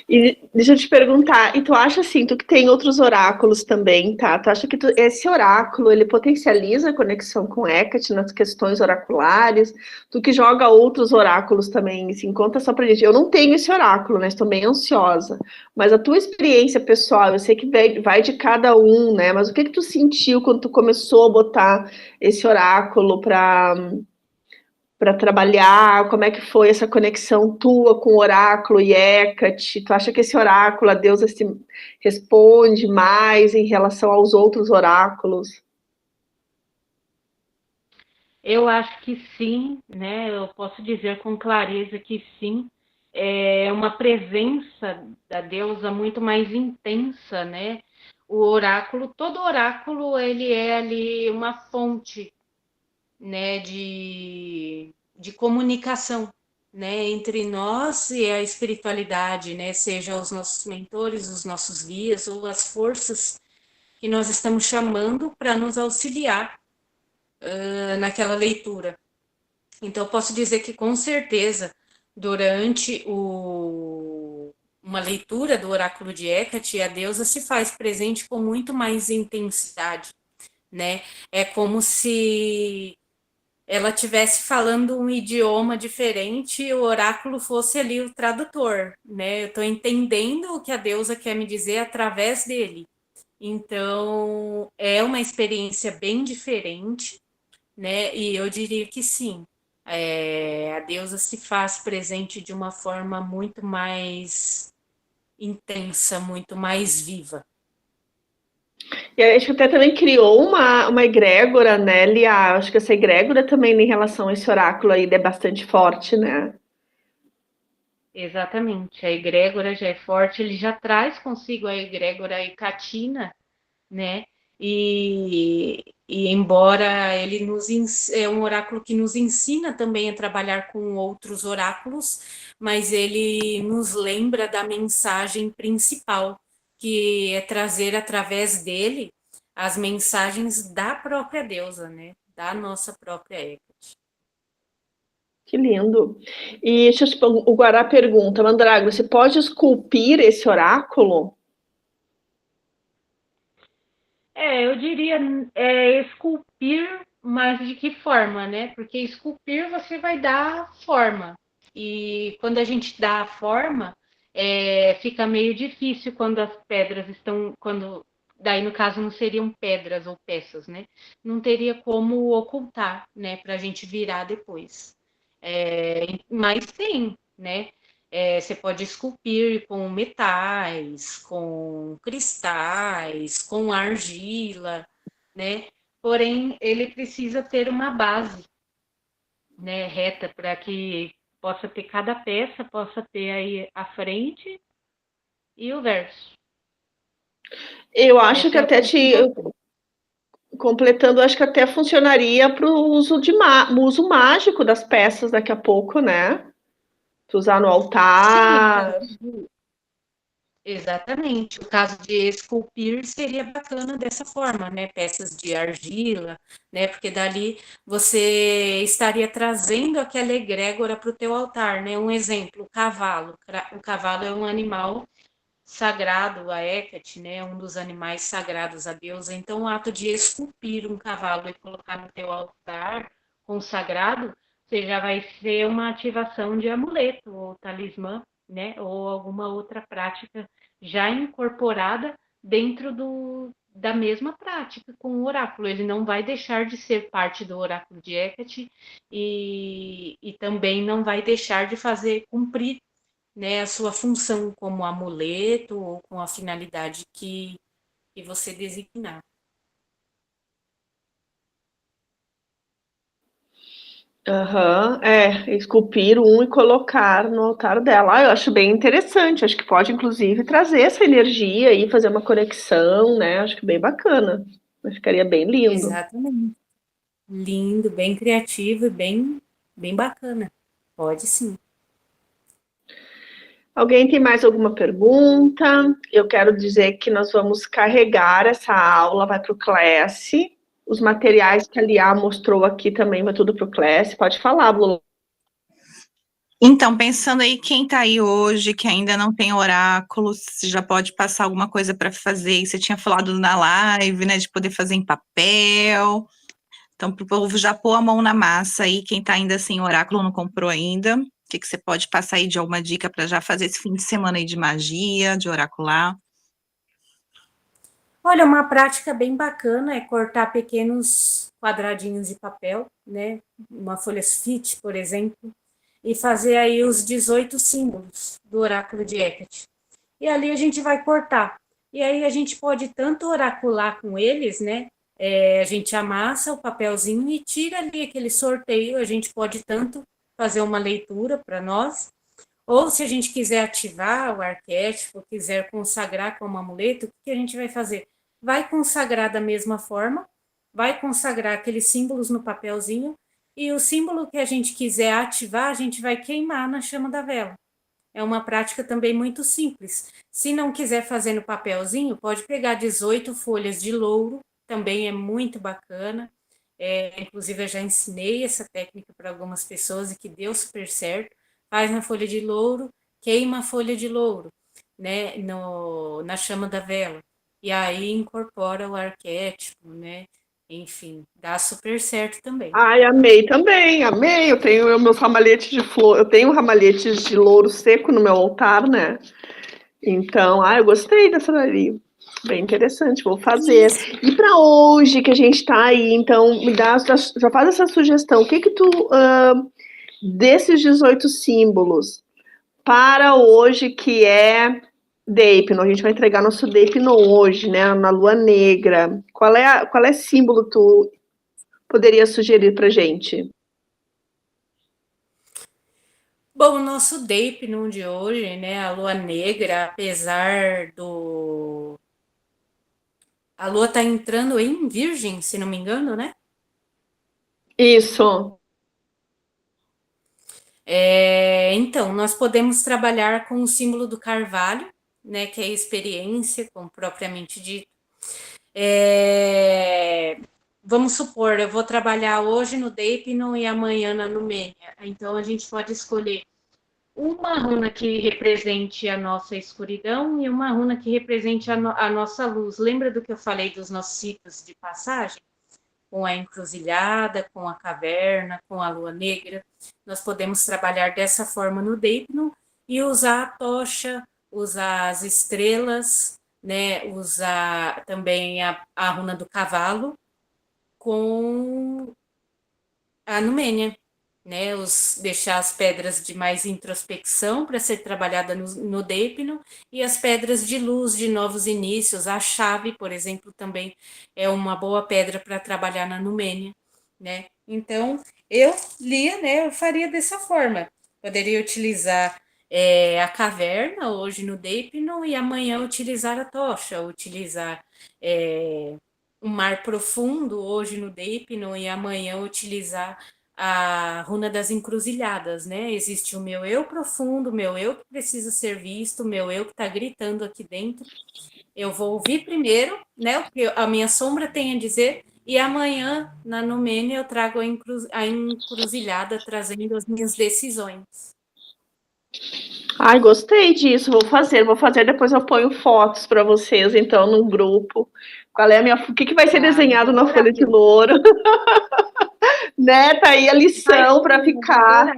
E deixa eu te perguntar, e tu acha assim, tu que tem outros oráculos também, tá? Tu acha que esse oráculo, ele potencializa a conexão com Hecate nas questões oraculares? Tu que joga outros oráculos também, assim, conta só pra gente. Eu não tenho esse oráculo, né? Estou bem ansiosa. Mas a tua experiência pessoal, eu sei que vai de cada um, né? Mas o que tu sentiu quando tu começou a botar esse oráculo para trabalhar? Como é que foi essa conexão tua com o oráculo e Hecate? Tu acha que esse oráculo, a deusa se responde mais em relação aos outros oráculos? Eu acho que sim, né? Eu posso dizer com clareza que sim. É uma presença da deusa muito mais intensa, né? O oráculo, todo oráculo, ele é ali uma fonte, né, de comunicação, né, entre nós e a espiritualidade, né, seja os nossos mentores, os nossos guias ou as forças que nós estamos chamando para nos auxiliar naquela leitura. Então, eu posso dizer que, com certeza, durante uma leitura do oráculo de Hecate, a deusa se faz presente com muito mais intensidade, né? É como se ela estivesse falando um idioma diferente e o oráculo fosse ali o tradutor, né? Eu estou entendendo o que a deusa quer me dizer através dele. Então, é uma experiência bem diferente, né? E eu diria que sim, a deusa se faz presente de uma forma muito mais intensa, muito mais viva. E a gente até também criou uma egrégora, né, Lia? Acho que essa egrégora também em relação a esse oráculo aí é bastante forte, né? Exatamente. A egrégora já é forte, ele já traz consigo a egrégora hecatina, né? E embora ele é um oráculo que nos ensina também a trabalhar com outros oráculos, mas ele nos lembra da mensagem principal, que é trazer através dele as mensagens da própria deusa, né? Da nossa própria Hecate. Que lindo. E o Guará pergunta, Mandrago, você pode esculpir esse oráculo? Eu diria esculpir, mas de que forma, né? Porque esculpir você vai dar forma. E quando a gente dá a forma, fica meio difícil quando as pedras estão. Daí, no caso, não seriam pedras ou peças, né? Não teria como ocultar, né? Para a gente virar depois. Mas tem, né? Você pode esculpir com metais, com cristais, com argila, né? Porém, ele precisa ter uma base, né, reta para que possa ter cada peça, possa ter aí a frente e o verso. Eu acho que até completando, acho que até funcionaria para o uso mágico das peças daqui a pouco, né? Tu usar no altar. Sim, exatamente. O caso de esculpir seria bacana dessa forma, né? Peças de argila, né? Porque dali você estaria trazendo aquela egrégora para o teu altar, né? Um exemplo, o cavalo. O cavalo é um animal sagrado a Hecate, né, um dos animais sagrados a Deus. Então, o ato de esculpir um cavalo e colocar no teu altar consagrado, você já vai ser uma ativação de amuleto ou talismã, né, ou alguma outra prática já incorporada dentro da mesma prática com o oráculo. Ele não vai deixar de ser parte do oráculo de Hecate e também não vai deixar de fazer cumprir, né, a sua função como amuleto ou com a finalidade que você designar. Aham, esculpir um e colocar no altar dela. Eu acho bem interessante, acho que pode, inclusive, trazer essa energia e fazer uma conexão, né? Acho que bem bacana. Ficaria bem lindo. Exatamente. Lindo, bem criativo e bem bacana. Pode sim. Alguém tem mais alguma pergunta? Eu quero dizer que nós vamos carregar essa aula, vai para o Class. Os materiais que a Lia mostrou aqui também vai tudo para o Class. Pode falar, Blue. Então, pensando aí, quem tá aí hoje, que ainda não tem oráculo, se já pode passar alguma coisa para fazer. E você tinha falado na live, né, de poder fazer em papel. Então, para o povo já pôr a mão na massa aí, quem tá ainda sem oráculo, não comprou ainda. O que você pode passar aí de alguma dica para já fazer esse fim de semana aí de magia, de oracular? Olha, uma prática bem bacana é cortar pequenos quadradinhos de papel, né? Uma folha sulfite, por exemplo, e fazer aí os 18 símbolos do oráculo de Hecate. E ali a gente vai cortar. E aí a gente pode tanto oracular com eles, né? A gente amassa o papelzinho e tira ali aquele sorteio. A gente pode tanto fazer uma leitura para nós, ou se a gente quiser ativar o arquétipo, quiser consagrar como amuleto, o que a gente vai fazer? Vai consagrar da mesma forma, vai consagrar aqueles símbolos no papelzinho, e o símbolo que a gente quiser ativar, a gente vai queimar na chama da vela. É uma prática também muito simples. Se não quiser fazer no papelzinho, pode pegar 18 folhas de louro, também é muito bacana. Inclusive, eu já ensinei essa técnica para algumas pessoas e que deu super certo. Faz na folha de louro, queima a folha de louro, né, na chama da vela. E aí incorpora o arquétipo, né? Enfim, dá super certo também. Ai, amei também, amei. Eu tenho meus ramalhetes de flor, eu tenho ramalhetes de louro seco no meu altar, né? Então, eu gostei dessa dali. Bem interessante, vou fazer. E para hoje que a gente tá aí, então, já faz essa sugestão. O que tu, desses 18 símbolos, para hoje que é Deipno, a gente vai entregar nosso Deipno hoje, né, na lua negra. Qual é símbolo tu poderia sugerir pra gente? Bom, o nosso Deipno de hoje, né, a lua negra, apesar do... A lua tá entrando em Virgem, se não me engano, né? Isso. Então, nós podemos trabalhar com o símbolo do carvalho, né, que é a experiência, como propriamente dito. Vamos supor, eu vou trabalhar hoje no Deipno e amanhã na Numênia. Então, a gente pode escolher uma runa que represente a nossa escuridão e uma runa que represente a nossa luz. Lembra do que eu falei dos nossos ciclos de passagem? Com a encruzilhada, com a caverna, com a lua negra. Nós podemos trabalhar dessa forma no Deipno e usar a tocha, usar as estrelas, né? Usar também a runa do cavalo com a Numênia, né? Deixar as pedras de mais introspecção para ser trabalhada no Deipno e as pedras de luz de novos inícios. A chave, por exemplo, também é uma boa pedra para trabalhar na Numênia, né? Então, Lia, né? Eu faria dessa forma. Poderia utilizar a caverna hoje no Deipno e amanhã utilizar a tocha, utilizar o mar profundo hoje no Deipno e amanhã utilizar a runa das encruzilhadas, né? Existe o meu eu profundo, o meu eu que precisa ser visto, o meu eu que está gritando aqui dentro. Eu vou ouvir primeiro, né? O que a minha sombra tem a dizer, e amanhã, na Numênia, eu trago a encruzilhada, trazendo as minhas decisões. Ai, gostei disso, vou fazer, depois eu ponho fotos para vocês, então, no grupo. Qual é o que vai ser desenhado na folha de louro? Né, tá aí a lição para ficar.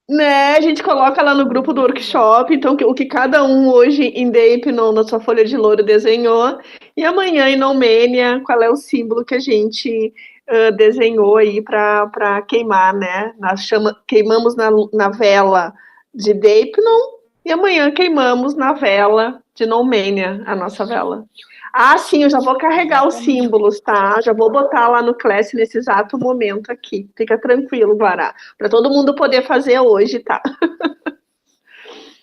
Né, a gente coloca lá no grupo do workshop, então, o que cada um hoje em Deipnon, na sua folha de louro, desenhou, e amanhã em Nomênia, qual é o símbolo que a gente desenhou aí para queimar, né? Queimamos na vela de Deipnon, e amanhã queimamos na vela de Nomênia, a nossa vela. Ah, sim, eu já vou carregar os símbolos, tá? Já vou botar lá no Class nesse exato momento aqui. Fica tranquilo, Guará. Para todo mundo poder fazer hoje, tá?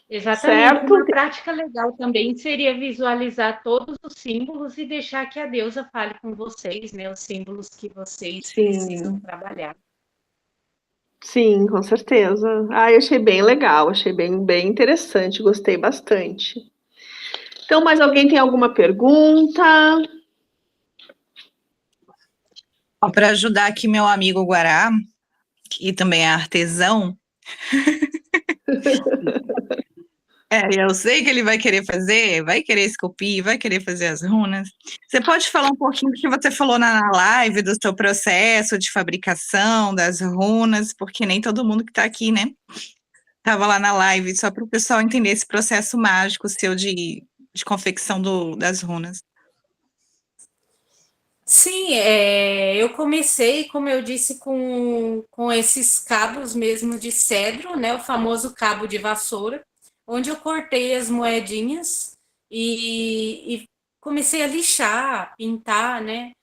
Exatamente. Certo? Uma prática legal também seria visualizar todos os símbolos e deixar que a deusa fale com vocês, né? Os símbolos que vocês precisam trabalhar. Sim, com certeza. Ah, eu achei bem legal, achei bem interessante, gostei bastante. Então, mais alguém tem alguma pergunta? Para ajudar aqui meu amigo Guará, que também é artesão. Eu sei que ele vai querer fazer, vai querer esculpir, vai querer fazer as runas. Você pode falar um pouquinho do que você falou na live, do seu processo de fabricação das runas, porque nem todo mundo que está aqui, né, estava lá na live, só para o pessoal entender esse processo mágico seu de confecção das runas. Sim, eu comecei, como eu disse, com esses cabos mesmo de cedro, né? O famoso cabo de vassoura, onde eu cortei as moedinhas e comecei a lixar, pintar, né?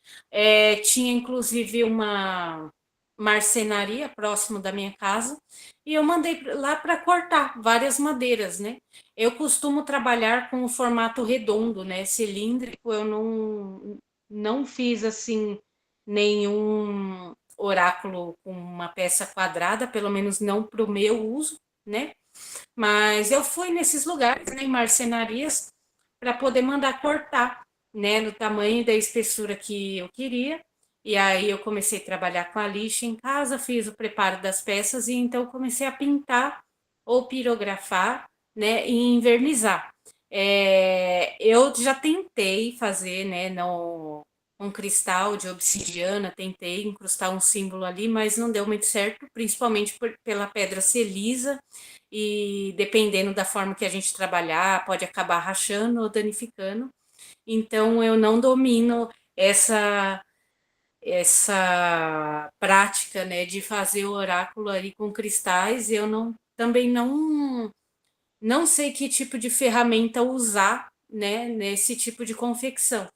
Tinha inclusive uma marcenaria próximo da minha casa e eu mandei lá para cortar várias madeiras, né? Eu costumo trabalhar com o formato redondo, né? Cilíndrico, eu não fiz assim nenhum oráculo com uma peça quadrada, pelo menos não para o meu uso, né? Mas eu fui nesses lugares, né, em marcenarias, para poder mandar cortar, né, no tamanho e da espessura que eu queria. E aí eu comecei a trabalhar com a lixa em casa, fiz o preparo das peças e então comecei a pintar ou pirografar, né, e envernizar. Eu já tentei fazer, né, um cristal de obsidiana, tentei incrustar um símbolo ali, mas não deu muito certo, principalmente pela pedra ser lisa e dependendo da forma que a gente trabalhar, pode acabar rachando ou danificando. Então eu não domino essa prática, né, de fazer o oráculo ali com cristais. Eu também não sei que tipo de ferramenta usar, né, nesse tipo de confecção.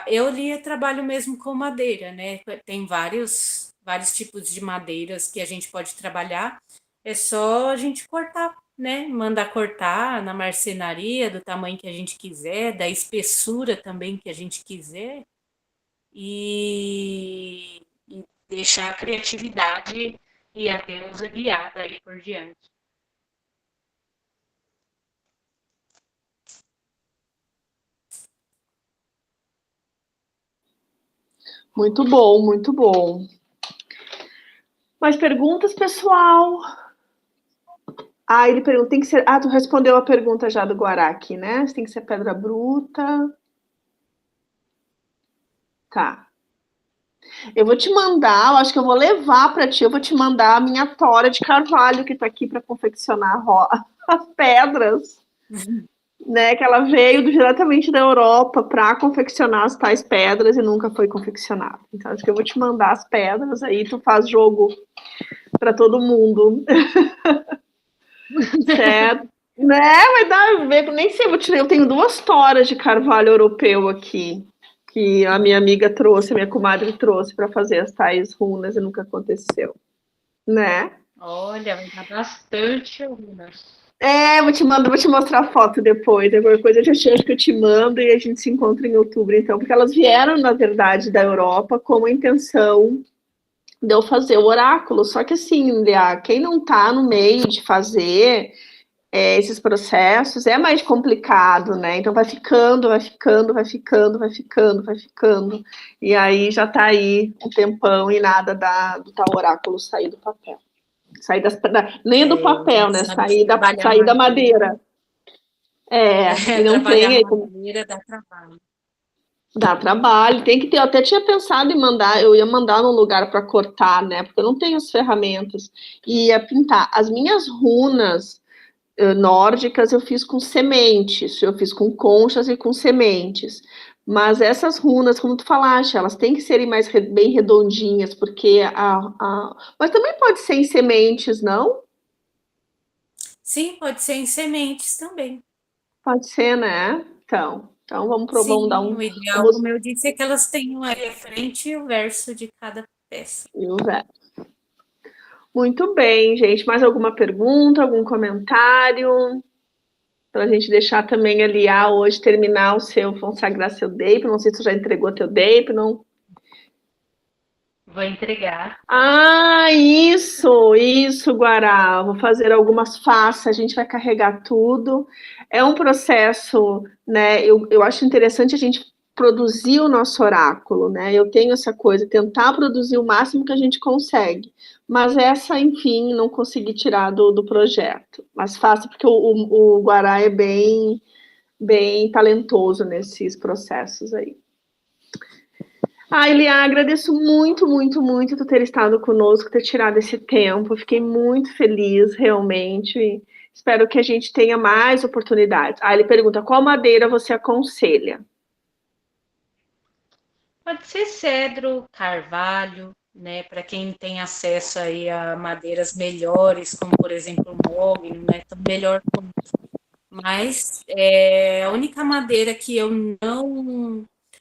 Eu trabalho mesmo com madeira, né? Tem vários tipos de madeiras que a gente pode trabalhar. É só a gente cortar, né? Mandar cortar na marcenaria do tamanho que a gente quiser, da espessura também que a gente quiser e deixar a criatividade e a deusa guiada aí por diante. Muito bom, muito bom. Mais perguntas, pessoal? Ele pergunta, tem que ser... tu respondeu a pergunta já do Guará aqui, né? Tem que ser pedra bruta. Tá. Eu vou te mandar, eu acho que eu vou levar para ti, eu vou te mandar a minha tora de carvalho que tá aqui para confeccionar as pedras. Né, que ela veio diretamente da Europa para confeccionar as tais pedras e nunca foi confeccionada. Então, acho que eu vou te mandar as pedras, aí tu faz jogo para todo mundo. Certo? Né, vai dar, nem sei, eu tenho 2 toras de carvalho europeu aqui, que a minha amiga trouxe, a minha comadre trouxe para fazer as tais runas e nunca aconteceu. Né? Olha, vai dar bastante runas. Vou te mostrar a foto depois. Alguma coisa eu acho que eu te mando e a gente se encontra em outubro, então, porque elas vieram, na verdade, da Europa com a intenção de eu fazer o oráculo. Só que assim, quem não tá no meio de fazer esses processos é mais complicado, né? Então vai ficando. E aí já tá aí um tempão e nada do tal oráculo sair do papel. Sair nem do papel, né? Sair da madeira. madeira. E não tem aí. Madeira dá trabalho. Dá trabalho, tem que ter. Eu até tinha pensado em mandar, eu ia mandar num lugar para cortar, né? Porque eu não tenho as ferramentas. E ia pintar. As minhas runas nórdicas eu fiz com sementes, eu fiz com conchas e com sementes. Mas essas runas, como tu falaste, elas têm que serem mais bem redondinhas, porque mas também pode ser em sementes, não? Sim, pode ser em sementes também. Pode ser, né? Então vamos provar, Sim, dar o ideal, como eu disse, é que elas tenham a frente e o verso de cada peça. E o verso. Muito bem, gente. Mais alguma pergunta, algum comentário? Para a gente deixar também ali, hoje terminar o seu, consagrar seu DAPE. Não sei se tu já entregou teu DAPE, não? Vou entregar. Isso, Guará. Vou fazer algumas faces, a gente vai carregar tudo. É um processo, né? Eu acho interessante a gente produzir o nosso oráculo, né? Eu tenho essa coisa, tentar produzir o máximo que a gente consegue. Mas essa, enfim, não consegui tirar do projeto. Mas faço porque o Guará é bem talentoso nesses processos aí. Elia, agradeço muito, muito, muito tu ter estado conosco, ter tirado esse tempo. Fiquei muito feliz, realmente. Espero que a gente tenha mais oportunidades. Ele pergunta, qual madeira você aconselha? Pode ser cedro, carvalho, né? Para quem tem acesso aí a madeiras melhores, como por exemplo o mogno, né? Tão melhor quanto. Mas a única madeira que eu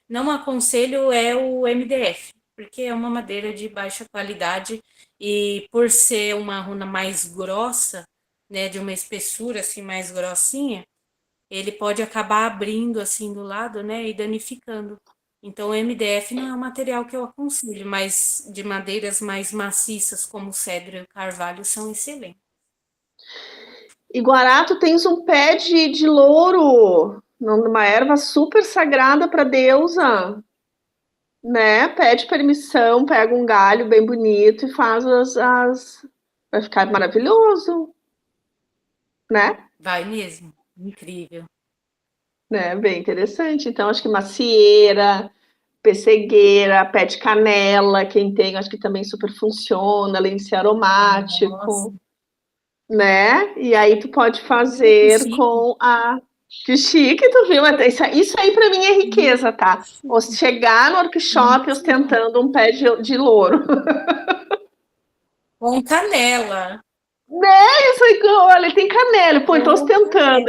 não aconselho é o MDF, porque é uma madeira de baixa qualidade e por ser uma runa mais grossa, né, de uma espessura assim mais grossinha, ele pode acabar abrindo assim do lado, né, e danificando. Então o MDF não é um material que eu aconselho, mas de madeiras mais maciças como o cedro e o carvalho são excelentes. E Guará, tu tens um pé de louro, uma erva super sagrada para deusa, né? Pede permissão, pega um galho bem bonito e faz vai ficar maravilhoso, né? Vai mesmo, incrível. Né? Bem interessante. Então, acho que macieira, pessegueira, pé de canela, quem tem, acho que também super funciona, além de ser aromático. Nossa. Né? E aí tu pode fazer com Que chique, tu viu? Isso aí para mim é riqueza, tá? Chegar no workshop ostentando um pé de louro. Com canela. Né? Isso aí, olha, tem canela. Pô, então ostentando.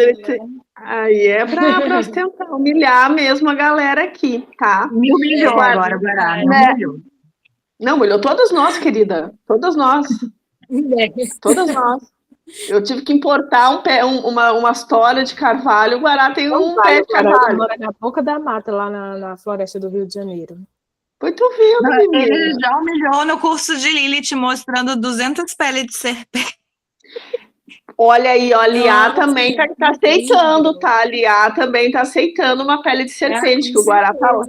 Aí é pra ostentar, humilhar mesmo a galera aqui, tá? Me humilhou agora, Guará. Me humilhou. Não, humilhou todas nós, querida. Todas nós. Todas nós. Eu tive que importar uma história de carvalho. O Guará tem pé de carvalho. Mora na boca da mata, lá na floresta do Rio de Janeiro. Pois tu viu, ele já humilhou no curso de Lilith, mostrando 200 peles de serpente. Olha aí, a Liá também tá aceitando, tá? A Liá também tá aceitando uma pele de serpente, que o Guará tá lá.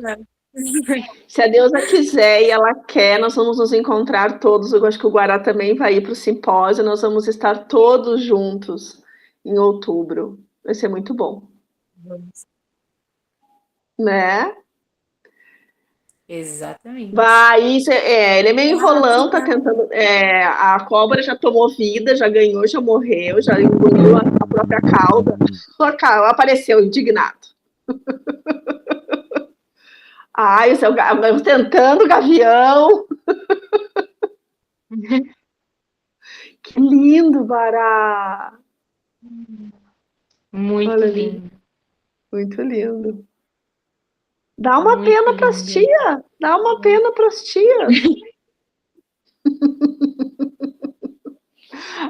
Se a deusa quiser e ela quer, nós vamos nos encontrar todos. Eu acho que o Guará também vai ir para o simpósio. Nós vamos estar todos juntos em outubro. Vai ser muito bom. Né? Exatamente. Ele é meio enrolão, tá tentando. A cobra já tomou vida, já ganhou, já morreu, já engoliu a própria cauda. Apareceu indignado. Tentando o gavião. Que lindo, Bará. Muito lindo. Muito lindo. Dá uma pena para as tias. Dá uma pena para as tias.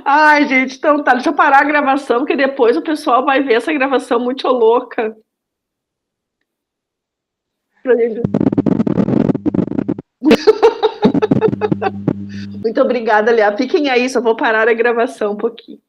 Ai, gente, então tá. Deixa eu parar a gravação, porque depois o pessoal vai ver essa gravação muito louca. Muito obrigada, Léa. Fiquem aí, só vou parar a gravação um pouquinho.